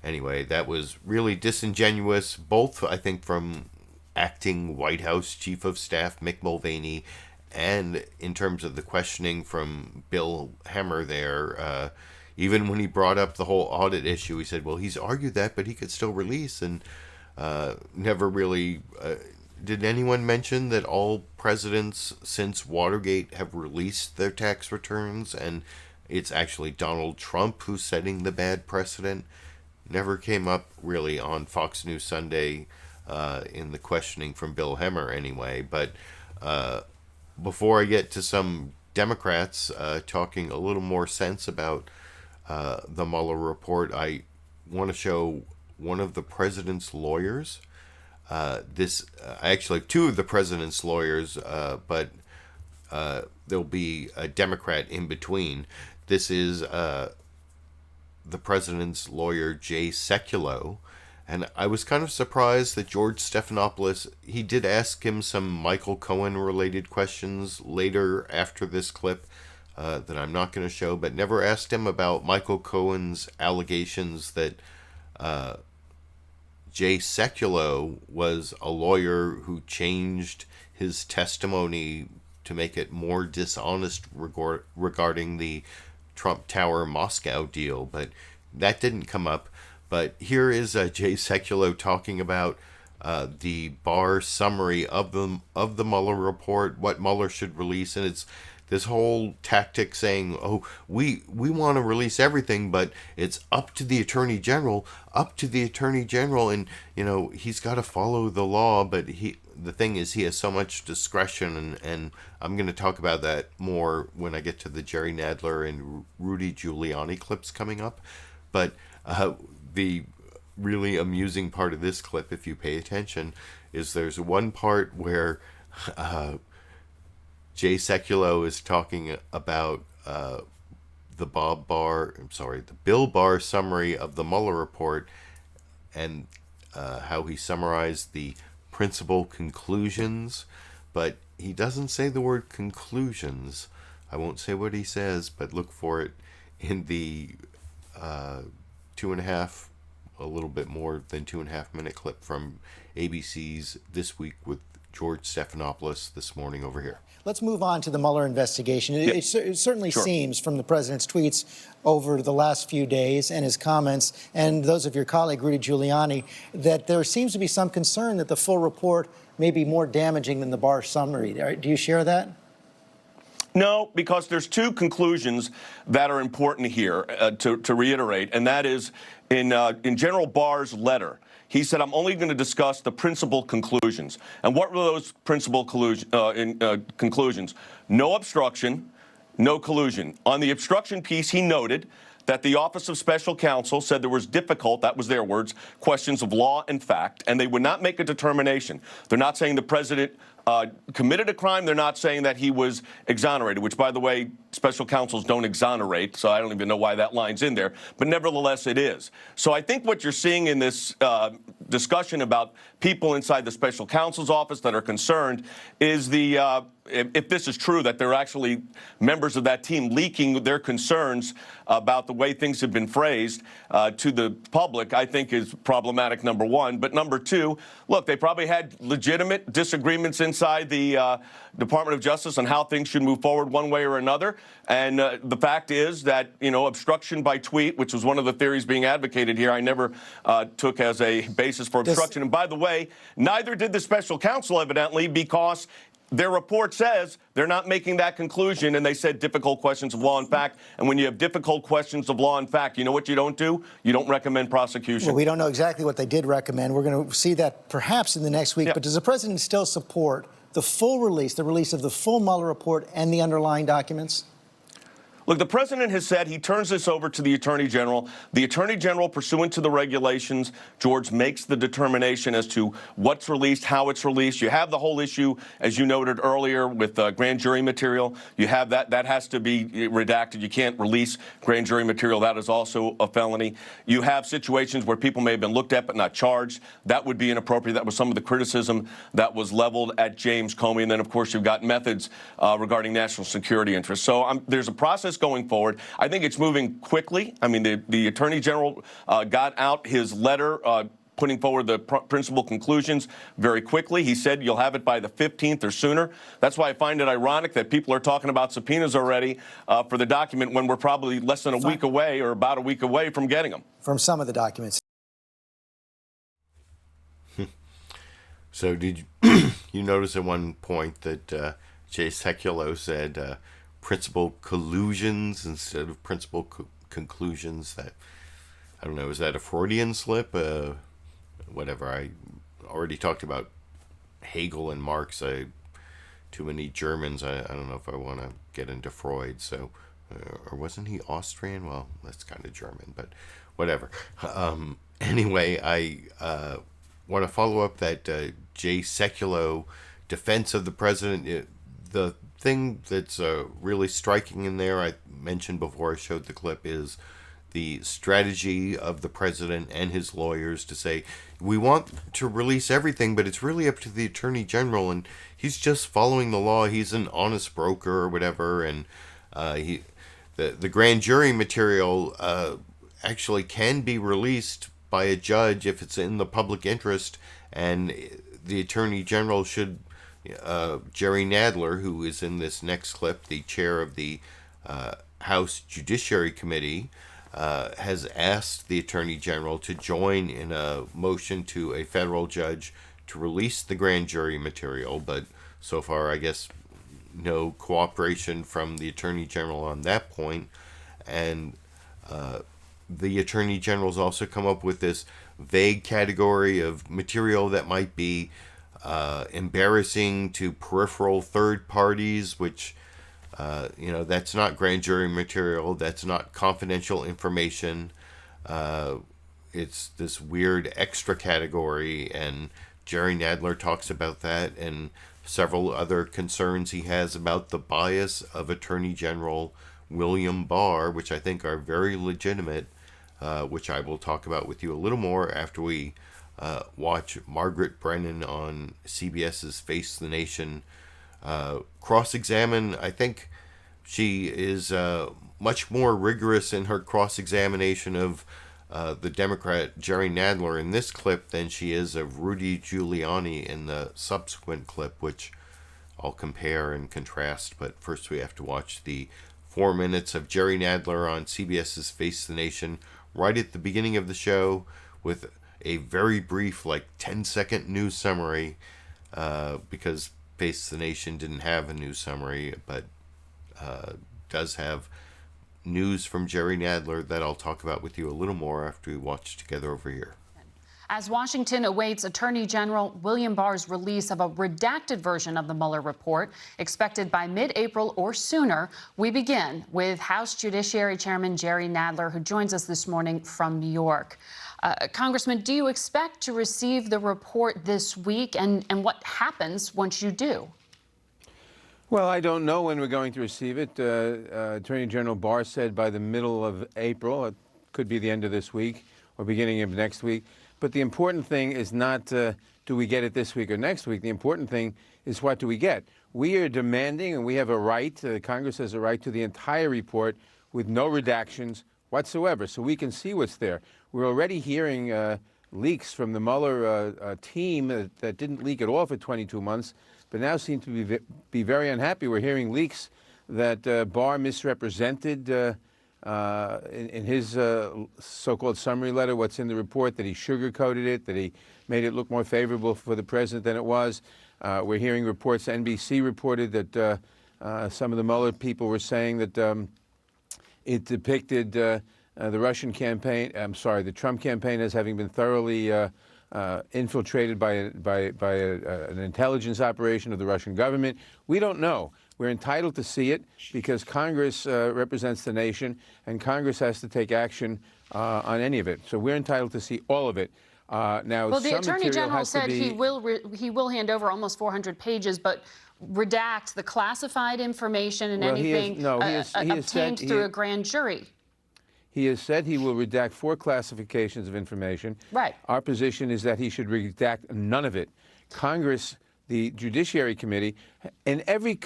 anyway, that was really disingenuous, both, I think, from acting White House Chief of Staff Mick Mulvaney and in terms of the questioning from Bill Hemmer there. Even when he brought up the whole audit issue, he said, well, he's argued that, but he could still release. And never really... did anyone mention that all presidents since Watergate have released their tax returns, and it's actually Donald Trump who's setting the bad precedent? Never came up really on Fox News Sunday in the questioning from Bill Hemmer anyway. But before I get to some Democrats talking a little more sense about the Mueller report, I want to show one of the president's lawyers. I actually have two of the president's lawyers, but there'll be a Democrat in between. This is the president's lawyer, Jay Sekulow. And I was kind of surprised that George Stephanopoulos, he did ask him some Michael Cohen-related questions later after this clip that I'm not going to show, but never asked him about Michael Cohen's allegations that Jay Sekulow was a lawyer who changed his testimony to make it more dishonest regarding the Trump Tower Moscow deal, but that didn't come up. But here is Jay Sekulow talking about the Barr summary of the Mueller report, what Mueller should release, and it's this whole tactic saying, oh, we want to release everything, but it's up to the Attorney General, and, he's got to follow the law, but the thing is, he has so much discretion, and I'm going to talk about that more when I get to the Jerry Nadler and Rudy Giuliani clips coming up. But the really amusing part of this clip, if you pay attention, is there's one part where Jay Sekulow is talking about the Bill Barr summary of the Mueller report, and how he summarized the principal conclusions, but he doesn't say the word conclusions. I won't say what he says, but look for it in the 2.5, a little bit more than 2.5 minute clip from ABC's This Week with George Stephanopoulos this morning over here. Let's move on to the Mueller investigation. It certainly seems from the president's tweets over the last few days and his comments and those of your colleague, Rudy Giuliani, that there seems to be some concern that the full report may be more damaging than the Barr summary. Do you share that? No, because there's two conclusions that are important here to reiterate, and that is in General Barr's letter. He said, I'm only going to discuss the principal conclusions. And what were those principal conclusions? No obstruction, no collusion. On the obstruction piece, he noted that the Office of Special Counsel said there was difficult, that was their words, questions of law and fact, and they would not make a determination. They're not saying the president committed a crime. They're not saying that he was exonerated, which, by the way, special counsels don't exonerate, so I don't even know why that line's in there. But nevertheless, it is. So I think what you're seeing in this discussion about people inside the special counsel's office that are concerned is the if this is true, that they're actually members of that team leaking their concerns about the way things have been phrased to the public, I think is problematic, number one. But number two, look, they probably had legitimate disagreements inside the Department of Justice on how things should move forward one way or another. And the fact is that, obstruction by tweet, which was one of the theories being advocated here, I never took as a basis for obstruction. And by the way, neither did the special counsel, evidently, because their report says they're not making that conclusion, and they said difficult questions of law and fact. And when you have difficult questions of law and fact, you know what you don't do? You don't recommend prosecution. Well, we don't know exactly what they did recommend. We're going to see that perhaps in the next week. Yeah. But does the president still support the full release, the release of the full Mueller report and the underlying documents? Look, the president has said he turns this over to the attorney general. The attorney general, pursuant to the regulations, George, makes the determination as to what's released, how it's released. You have the whole issue, as you noted earlier, with grand jury material. You have that has to be redacted. You can't release grand jury material. That is also a felony. You have situations where people may have been looked at but not charged. That would be inappropriate. That was some of the criticism that was leveled at James Comey. And then, of course, you've got methods regarding national security interests. So there's a process going forward. I think it's moving quickly. I mean, the Attorney General got out his letter putting forward the principal conclusions very quickly. He said you'll have it by the 15th or sooner. That's why I find it ironic that people are talking about subpoenas already for the document when we're probably less than a week away or about a week away from getting them. From some of the documents. So did you notice at one point that Sekulow said principal collusions instead of principal conclusions? That, I don't know, is that a Freudian slip? Whatever. I already talked about Hegel and Marx. Too many Germans. I don't know if I want to get into Freud. So, or wasn't he Austrian? Well, that's kind of German, but whatever. Anyway, I want to follow up that Jay Sekulow defense of the president. The thing that's really striking in there, I mentioned before I showed the clip, is the strategy of the president and his lawyers to say, we want to release everything, but it's really up to the attorney general, and he's just following the law. He's an honest broker or whatever, and the grand jury material actually can be released by a judge if it's in the public interest, and the attorney general should. Jerry Nadler, who is in this next clip, the chair of the House Judiciary Committee, has asked the Attorney General to join in a motion to a federal judge to release the grand jury material. But so far, I guess, no cooperation from the Attorney General on that point. And the Attorney General's also come up with this vague category of material that might be embarrassing to peripheral third parties, which, that's not grand jury material. That's not confidential information. It's this weird extra category, and Jerry Nadler talks about that and several other concerns he has about the bias of Attorney General William Barr, which I think are very legitimate, which I will talk about with you a little more after we watch Margaret Brennan on CBS's Face the Nation cross-examine. I think she is much more rigorous in her cross-examination of the Democrat Jerry Nadler in this clip than she is of Rudy Giuliani in the subsequent clip, which I'll compare and contrast. But first we have to watch the 4 minutes of Jerry Nadler on CBS's Face the Nation right at the beginning of the show with a very brief, 10-second news summary, because Face the Nation didn't have a news summary, but does have news from Jerry Nadler that I'll talk about with you a little more after we watch together over here. As Washington awaits Attorney General William Barr's release of a redacted version of the Mueller report, expected by mid-April or sooner, we begin with House Judiciary Chairman Jerry Nadler, who joins us this morning from New York. Congressman, do you expect to receive the report this week, and what happens once you do? Well, I don't know when we're going to receive it. Attorney General Barr said by the middle of April. It could be the end of this week or beginning of next week. But the important thing is not do we get it this week or next week. The important thing is what do we get. We are demanding, and we have a right, Congress has a right to the entire report with no redactions whatsoever, so we can see what's there. We're already hearing leaks from the Mueller team that didn't leak at all for 22 months, but now seem to be very unhappy. We're hearing leaks that Barr misrepresented in his so-called summary letter what's in the report, that he sugarcoated it, that he made it look more favorable for the president than it was. We're hearing reports. NBC reported that some of the Mueller people were saying that it depicted the Russian campaign, the Trump campaign as having been thoroughly infiltrated by an intelligence operation of the Russian government. We don't know. We're entitled to see it because Congress represents the nation, and Congress has to take action on any of it. So we're entitled to see all of it. Now, well, the some Attorney material General has to said be, he will hand over almost 400 pages, but redact the classified information and Well, anything obtained through a grand jury. He has said he will redact 4 classifications of information. Right. Our position is that he should redact none of it. Congress, the Judiciary Committee, in every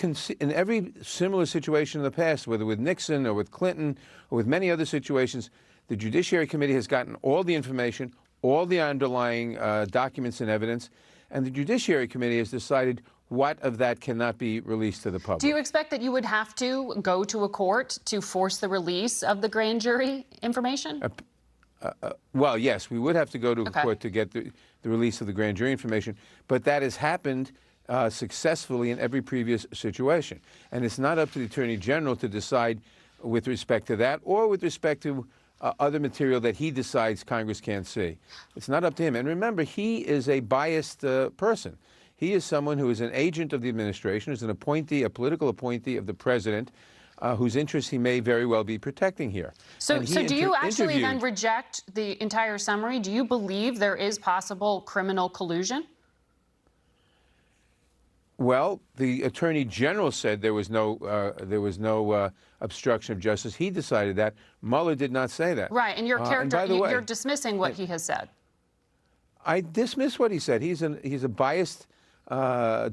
similar situation in the past, whether with Nixon or with Clinton or with many other situations, the Judiciary Committee has gotten all the information, all the underlying documents and evidence, and the Judiciary Committee has decided what of that cannot be released to the public. Do you expect that you would have to go to a court to force the release of the grand jury information? Well, yes, we would have to go to a court to get the release of the grand jury information, but that has happened successfully in every previous situation. And it's not up to the Attorney General to decide with respect to that or with respect to other material that he decides Congress can't see. It's not up to him. And remember, he is a biased person. He is someone who is an agent of the administration, who's an appointee, a political appointee of the president, whose interests he may very well be protecting here. So do you actually then reject the entire summary? Do you believe there is possible criminal collusion? Well, the Attorney General said there was no obstruction of justice. He decided that. Mueller did not say that. Right, and you're dismissing what he has said. I dismiss what he said. He's a biased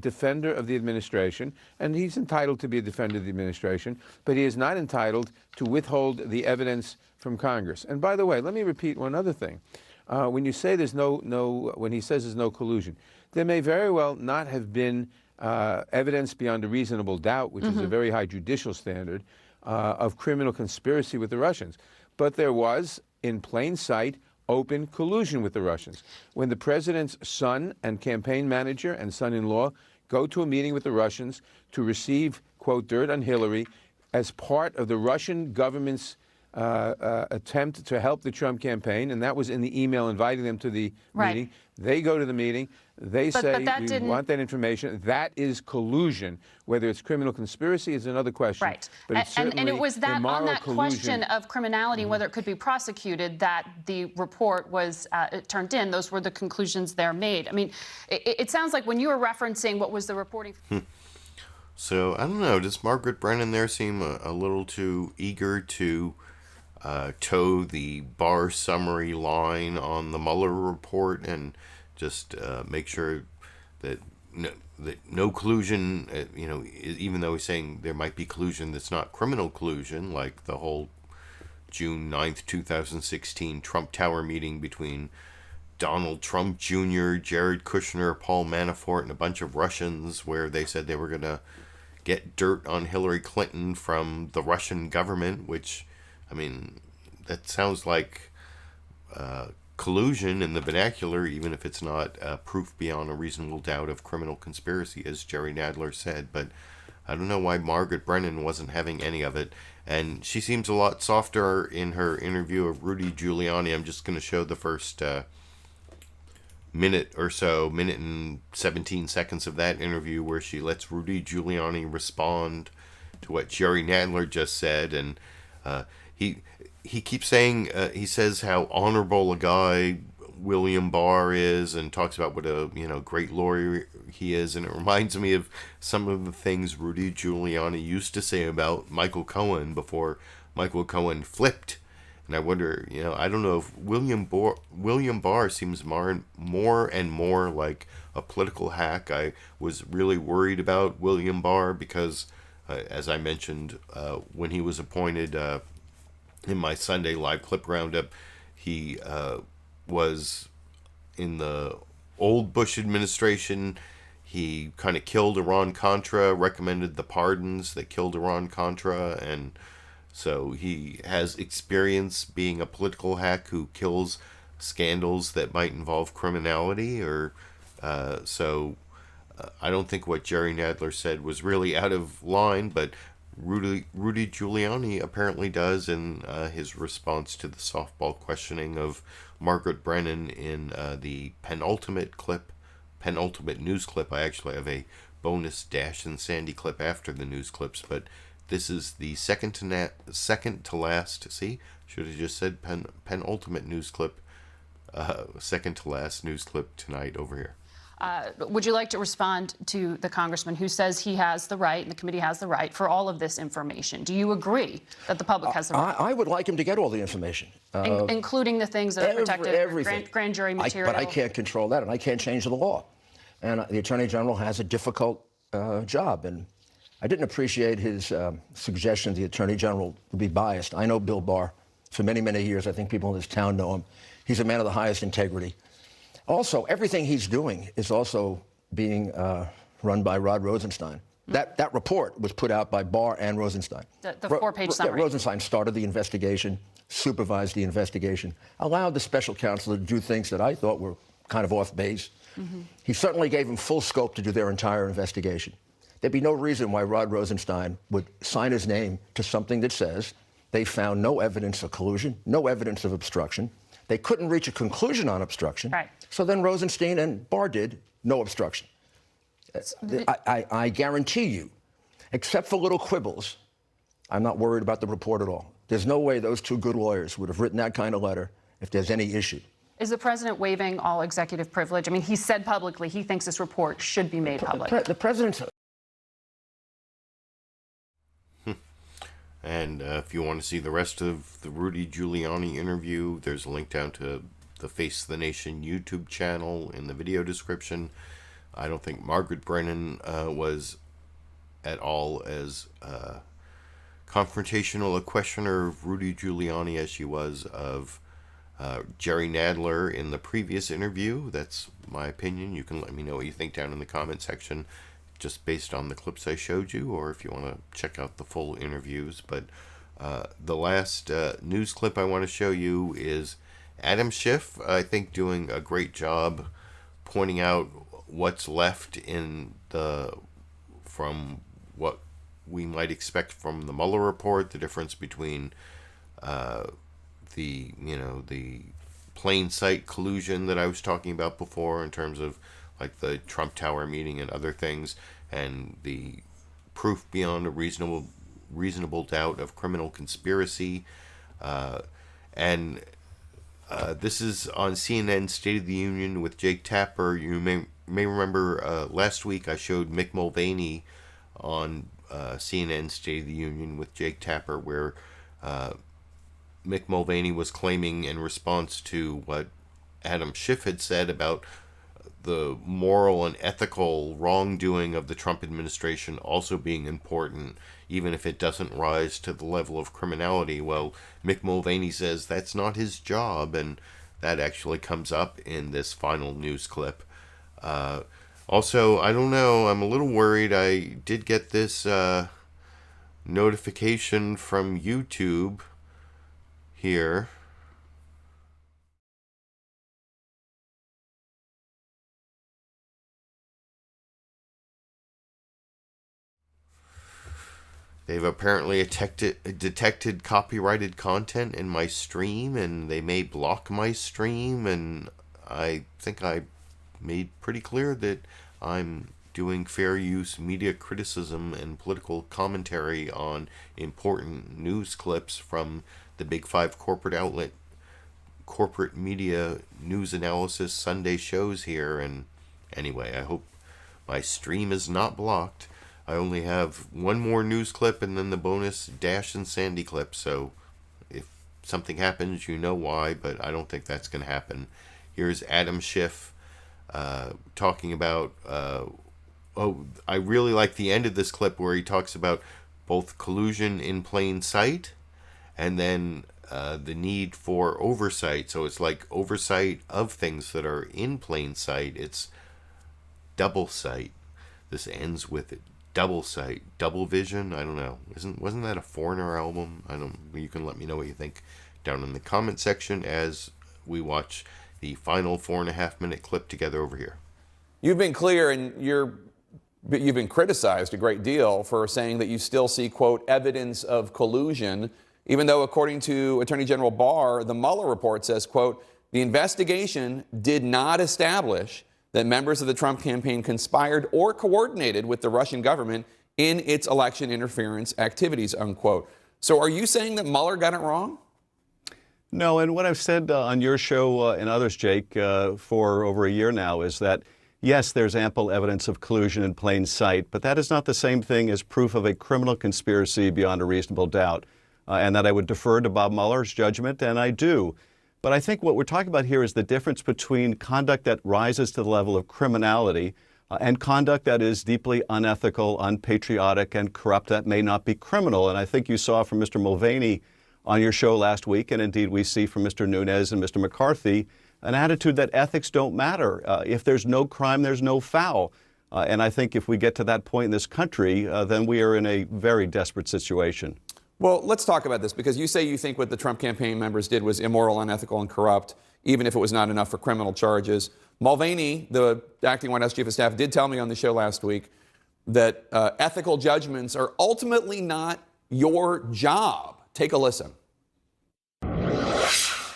defender of the administration, and he's entitled to be a defender of the administration, but he is not entitled to withhold the evidence from Congress. And by the way, let me repeat one other thing. When you say when he says there's no collusion, there may very well not have been evidence beyond a reasonable doubt, which is a very high judicial standard, of criminal conspiracy with the Russians. But there was, in plain sight, open collusion with the Russians. When the president's son and campaign manager and son-in-law go to a meeting with the Russians to receive, quote, dirt on Hillary as part of the Russian government's attempt to help the Trump campaign, and that was in the email inviting them to the meeting. They go to the meeting. They say, we want that information. That is collusion. Whether it's criminal conspiracy is another question. Right. But it's and it was that on that collusion. question of criminality, whether it could be prosecuted, that the report was turned in. Those were the conclusions there made. I mean, it sounds like when you were referencing what was the reporting. So, I don't know, does Margaret Brennan there seem a little too eager to toe the Barr summary line on the Mueller report and just make sure that no collusion, even though he's saying there might be collusion that's not criminal collusion, like the whole June 9th, 2016 Trump Tower meeting between Donald Trump Jr., Jared Kushner, Paul Manafort, and a bunch of Russians, where they said they were going to get dirt on Hillary Clinton from the Russian government, which, I mean, that sounds like collusion in the vernacular, even if it's not proof beyond a reasonable doubt of criminal conspiracy, as Jerry Nadler said. But I don't know why Margaret Brennan wasn't having any of it. And she seems a lot softer in her interview of Rudy Giuliani. I'm just going to show the first minute and 17 seconds of that interview, where she lets Rudy Giuliani respond to what Jerry Nadler just said. And he keeps saying, he says how honorable a guy William Barr is, and talks about what a great lawyer he is. And it reminds me of some of the things Rudy Giuliani used to say about Michael Cohen before Michael Cohen flipped. And I wonder, I don't know if William Barr seems more and more like a political hack. I was really worried about William Barr because, as I mentioned, when he was appointed in my Sunday live clip roundup, he was in the old Bush administration. He kind of killed Iran-Contra, recommended the pardons that killed Iran-Contra, and so he has experience being a political hack who kills scandals that might involve criminality, or so I don't think what Jerry Nadler said was really out of line, but Rudy Giuliani apparently does in his response to the softball questioning of Margaret Brennan in the penultimate news clip. I actually have a bonus Dash and Sandy clip after the news clips, but this is the second to last. See, should have just said penultimate news clip. Second to last news clip tonight over here. Would you like to respond to the congressman who says he has the right, and the committee has the right, for all of this information? Do you agree that the public has the right? I would like him to get all the information. Including the things that are protected, everything. Grand jury material? But I can't control that, and I can't change the law. And the Attorney General has a difficult job. And I didn't appreciate his suggestion the Attorney General would be biased. I know Bill Barr for many, many years. I think people in this town know him. He's a man of the highest integrity. Also, everything he's doing is also being run by Rod Rosenstein. That report was put out by Barr and Rosenstein. The four-page summary. Rosenstein started the investigation, supervised the investigation, allowed the special counsel to do things that I thought were kind of off base. He certainly gave them full scope to do their entire investigation. There'd be no reason why Rod Rosenstein would sign his name to something that says they found no evidence of collusion, no evidence of obstruction. They couldn't reach a conclusion on obstruction. Right. So then Rosenstein and Barr did no obstruction. I guarantee you, except for little quibbles, I'm not worried about the report at all. There's no way those two good lawyers would have written that kind of letter if there's any issue. Is the president waiving all executive privilege? I mean, he said publicly he thinks this report should be made public. The president's... And if you want to see the rest of the Rudy Giuliani interview, there's a link down to the Face of the Nation YouTube channel in the video description. I don't think Margaret Brennan was at all as confrontational a questioner of Rudy Giuliani as she was of Jerry Nadler in the previous interview. That's my opinion. You can let me know what you think down in the comment section, just based on the clips I showed you, or if you want to check out the full interviews. But the last news clip I want to show you is Adam Schiff, I think, doing a great job pointing out what's left in from what we might expect from the Mueller report, the difference between the plain sight collusion that I was talking about before in terms of like the Trump Tower meeting and other things, and the proof beyond a reasonable doubt of criminal conspiracy. This is on CNN State of the Union with Jake Tapper. You may remember last week I showed Mick Mulvaney on CNN State of the Union with Jake Tapper, where Mick Mulvaney was claiming in response to what Adam Schiff had said about the moral and ethical wrongdoing of the Trump administration also being important, even if it doesn't rise to the level of criminality. Well, Mick Mulvaney says that's not his job, and that actually comes up in this final news clip. Also, I don't know, I'm a little worried. I did get this notification from YouTube here. They've apparently detected copyrighted content in my stream, and they may block my stream, and I think I made pretty clear that I'm doing fair use media criticism and political commentary on important news clips from the Big Five corporate outlet, corporate media news analysis Sunday shows here. And anyway, I hope my stream is not blocked. I only have one more news clip and then the bonus Dash and Sandy clip, so if something happens, you know why, but I don't think that's going to happen. Here's Adam Schiff talking about, I really like the end of this clip where he talks about both collusion in plain sight and then the need for oversight. So it's like oversight of things that are in plain sight. It's double sight. This ends with it. Double sight, double vision. I don't know. Wasn't that a Foreigner album? You can let me know what you think down in the comment section as we watch the final 4.5 minute clip together over here. You've been clear, and you've been criticized a great deal for saying that you still see, quote, evidence of collusion, even though, according to Attorney General Barr, the Mueller report says, quote, the investigation did not establish that members of the Trump campaign conspired or coordinated with the Russian government in its election interference activities, unquote. So are you saying that Mueller got it wrong? No, and what I've said on your show and others, Jake, for over a year now is that, yes, there's ample evidence of collusion in plain sight, but that is not the same thing as proof of a criminal conspiracy beyond a reasonable doubt, and that I would defer to Bob Mueller's judgment, and I do. But I think what we're talking about here is the difference between conduct that rises to the level of criminality and conduct that is deeply unethical, unpatriotic, and corrupt that may not be criminal. And I think you saw from Mr. Mulvaney on your show last week, and indeed we see from Mr. Nunes and Mr. McCarthy, an attitude that ethics don't matter. If there's no crime, there's no foul. And I think if we get to that point in this country, then we are in a very desperate situation. Well, let's talk about this, because you say you think what the Trump campaign members did was immoral, unethical, and corrupt, even if it was not enough for criminal charges. Mulvaney, the acting White House chief of staff, did tell me on the show last week that ethical judgments are ultimately not your job. Take a listen.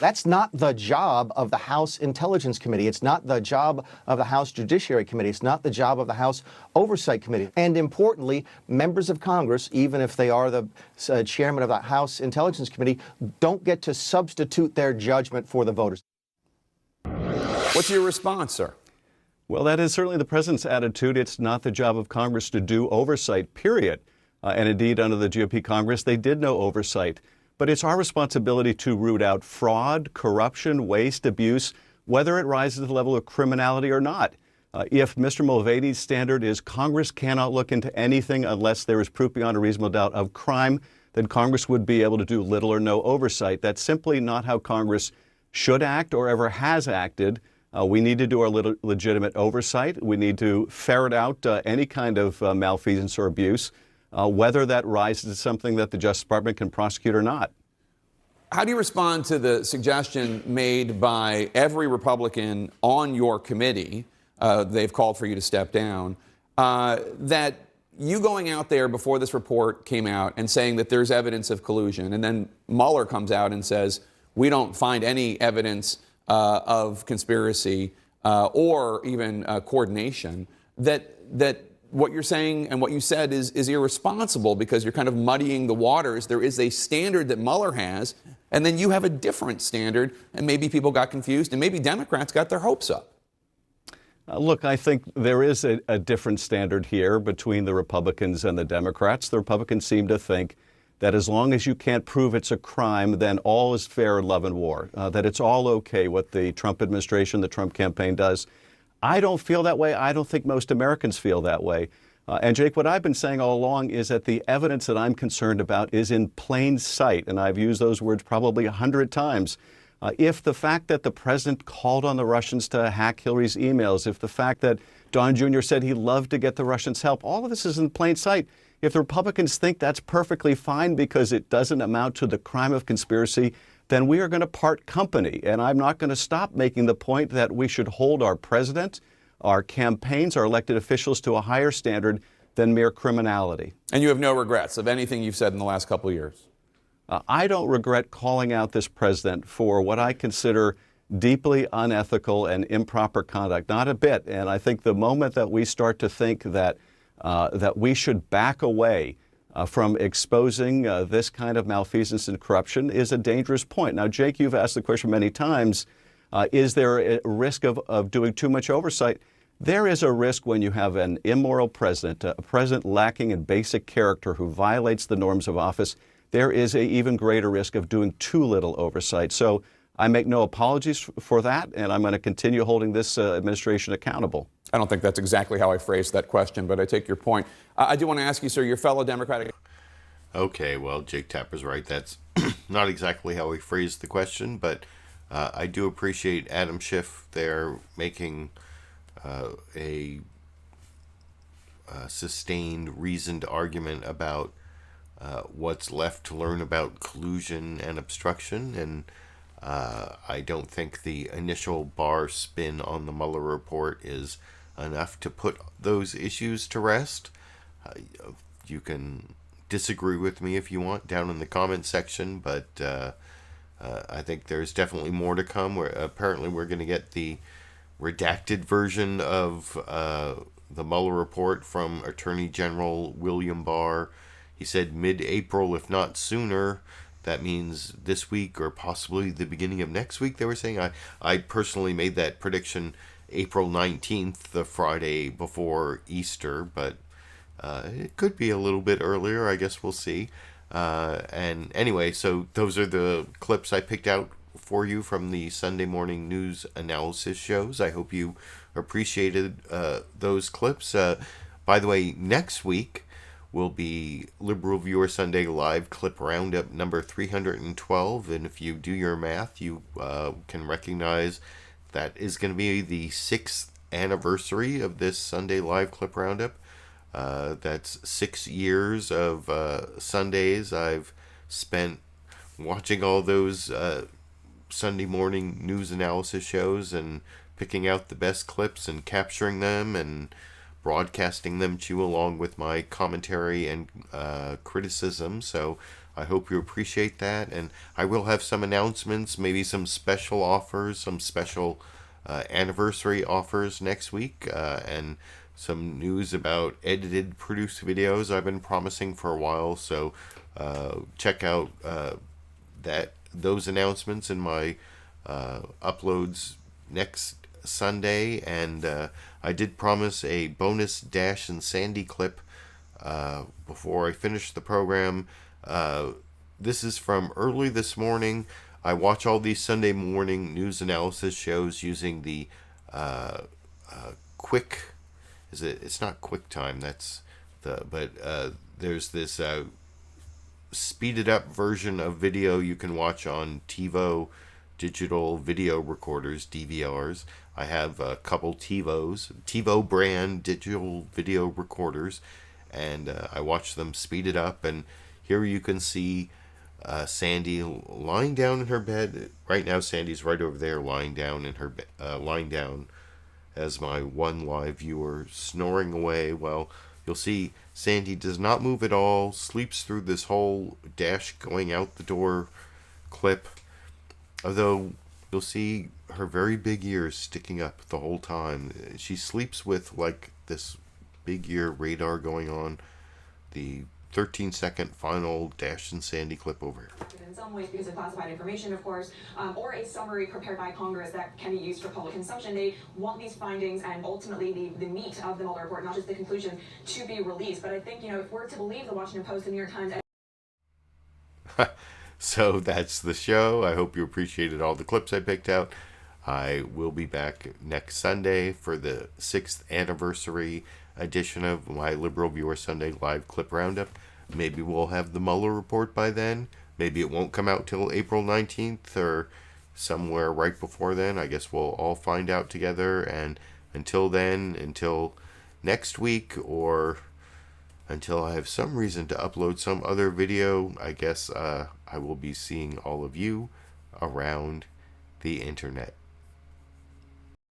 That's not the job of the House Intelligence Committee. It's not the job of the House Judiciary Committee. It's not the job of the House Oversight Committee. And importantly, members of Congress, even if they are the chairman of the House Intelligence Committee, don't get to substitute their judgment for the voters. What's your response, sir? Well, that is certainly the president's attitude. It's not the job of Congress to do oversight, period. And indeed, under the GOP Congress, they did no oversight. But it's our responsibility to root out fraud, corruption, waste, abuse, whether it rises to the level of criminality or not. If Mr. Mulvaney's standard is Congress cannot look into anything unless there is proof beyond a reasonable doubt of crime, then Congress would be able to do little or no oversight. That's simply not how Congress should act or ever has acted. We need to do our legitimate oversight. We need to ferret out any kind of malfeasance or abuse. Whether that rises to something that the Justice Department can prosecute or not. How do you respond to the suggestion made by every Republican on your committee, they've called for you to step down, that you going out there before this report came out and saying that there's evidence of collusion, and then Mueller comes out and says, we don't find any evidence of conspiracy or even coordination, that what you're saying and what you said is irresponsible, because you're kind of muddying the waters. There is a standard that Mueller has, and then you have a different standard, and maybe people got confused, and maybe Democrats got their hopes up. Look, I think there is a different standard here between the Republicans and the Democrats. The Republicans seem to think that as long as you can't prove it's a crime, then all is fair in love and war, that it's all okay what the Trump administration, the Trump campaign does. I don't feel that way. I don't think most Americans feel that way. And Jake, what I've been saying all along is that the evidence that I'm concerned about is in plain sight, and I've used those words probably 100 times. If the fact that the president called on the Russians to hack Hillary's emails, if the fact that Don Jr. said he loved to get the Russians help, all of this is in plain sight. If the Republicans think that's perfectly fine because it doesn't amount to the crime of conspiracy, then we are going to part company. And I'm not going to stop making the point that we should hold our president, our campaigns, our elected officials to a higher standard than mere criminality. And you have no regrets of anything you've said in the last couple of years? I don't regret calling out this president for what I consider deeply unethical and improper conduct, not a bit. And I think the moment that we start to think that we should back away from exposing this kind of malfeasance and corruption is a dangerous point. Now, Jake, you've asked the question many times, is there a risk of doing too much oversight? There is a risk when you have an immoral president, a president lacking in basic character who violates the norms of office. There is an even greater risk of doing too little oversight. So I make no apologies for that, and I'm going to continue holding this administration accountable. I don't think that's exactly how I phrased that question, but I take your point. I do want to ask you, sir, your fellow Democratic... Okay, well, Jake Tapper's right. That's not exactly how he phrased the question, but I do appreciate Adam Schiff there making a sustained, reasoned argument about what's left to learn about collusion and obstruction, and I don't think the initial Barr spin on the Mueller report is enough to put those issues to rest. You can disagree with me if you want down in the comment section, but I think there's definitely more to come. Apparently we're going to get the redacted version of the Mueller report from Attorney General William Barr. He said mid-April, if not sooner. That means this week or possibly the beginning of next week, they were saying. I personally made that prediction April 19th, the Friday before Easter, but it could be a little bit earlier. I guess we'll see. And anyway, so those are the clips I picked out for you from the Sunday morning news analysis shows. I hope you appreciated those clips. By the way, next week will be Liberal Viewer Sunday Live Clip Roundup number 312. And if you do your math, you can recognize that is going to be the 6th anniversary of this Sunday Live Clip Roundup. That's 6 years of Sundays I've spent watching all those Sunday morning news analysis shows and picking out the best clips and capturing them and broadcasting them to you along with my commentary and criticism. So I hope you appreciate that, and I will have some announcements, maybe some special offers, some special anniversary offers next week, and some news about edited, produced videos I've been promising for a while. So check out those announcements in my uploads next Sunday. And I did promise a bonus Dash and Sandy clip before I finish the program. This is from early this morning. I watch all these Sunday morning news analysis shows using the quick. It's not QuickTime. That's there's this speeded up version of video you can watch on TiVo digital video recorders, DVRs. I have a couple TiVo brand digital video recorders, and I watch them speeded up. And here you can see Sandy lying down in her bed. Right now, Sandy's right over there, lying down in her lying down as my one live viewer, snoring away. Well, you'll see Sandy does not move at all, sleeps through this whole Dash going out the door clip. Although you'll see her very big ears sticking up the whole time. She sleeps with like this big ear radar going on. The 13-second final Dash and Sandy clip over here. In some ways, because of classified information, of course, or a summary prepared by Congress that can be used for public consumption. They want these findings and ultimately the meat of the Mueller report, not just the conclusion, to be released. But I think, if we're to believe the Washington Post, the New York Times... So that's the show. I hope you appreciated all the clips I picked out. I will be back next Sunday for the 6th anniversary edition of my Liberal Viewer Sunday Live Clip Roundup. Maybe we'll have the Mueller report by then. Maybe it won't come out till April 19th or somewhere right before then. I guess we'll all find out together. And until then, until next week, or until I have some reason to upload some other video, I guess I will be seeing all of you around the internet.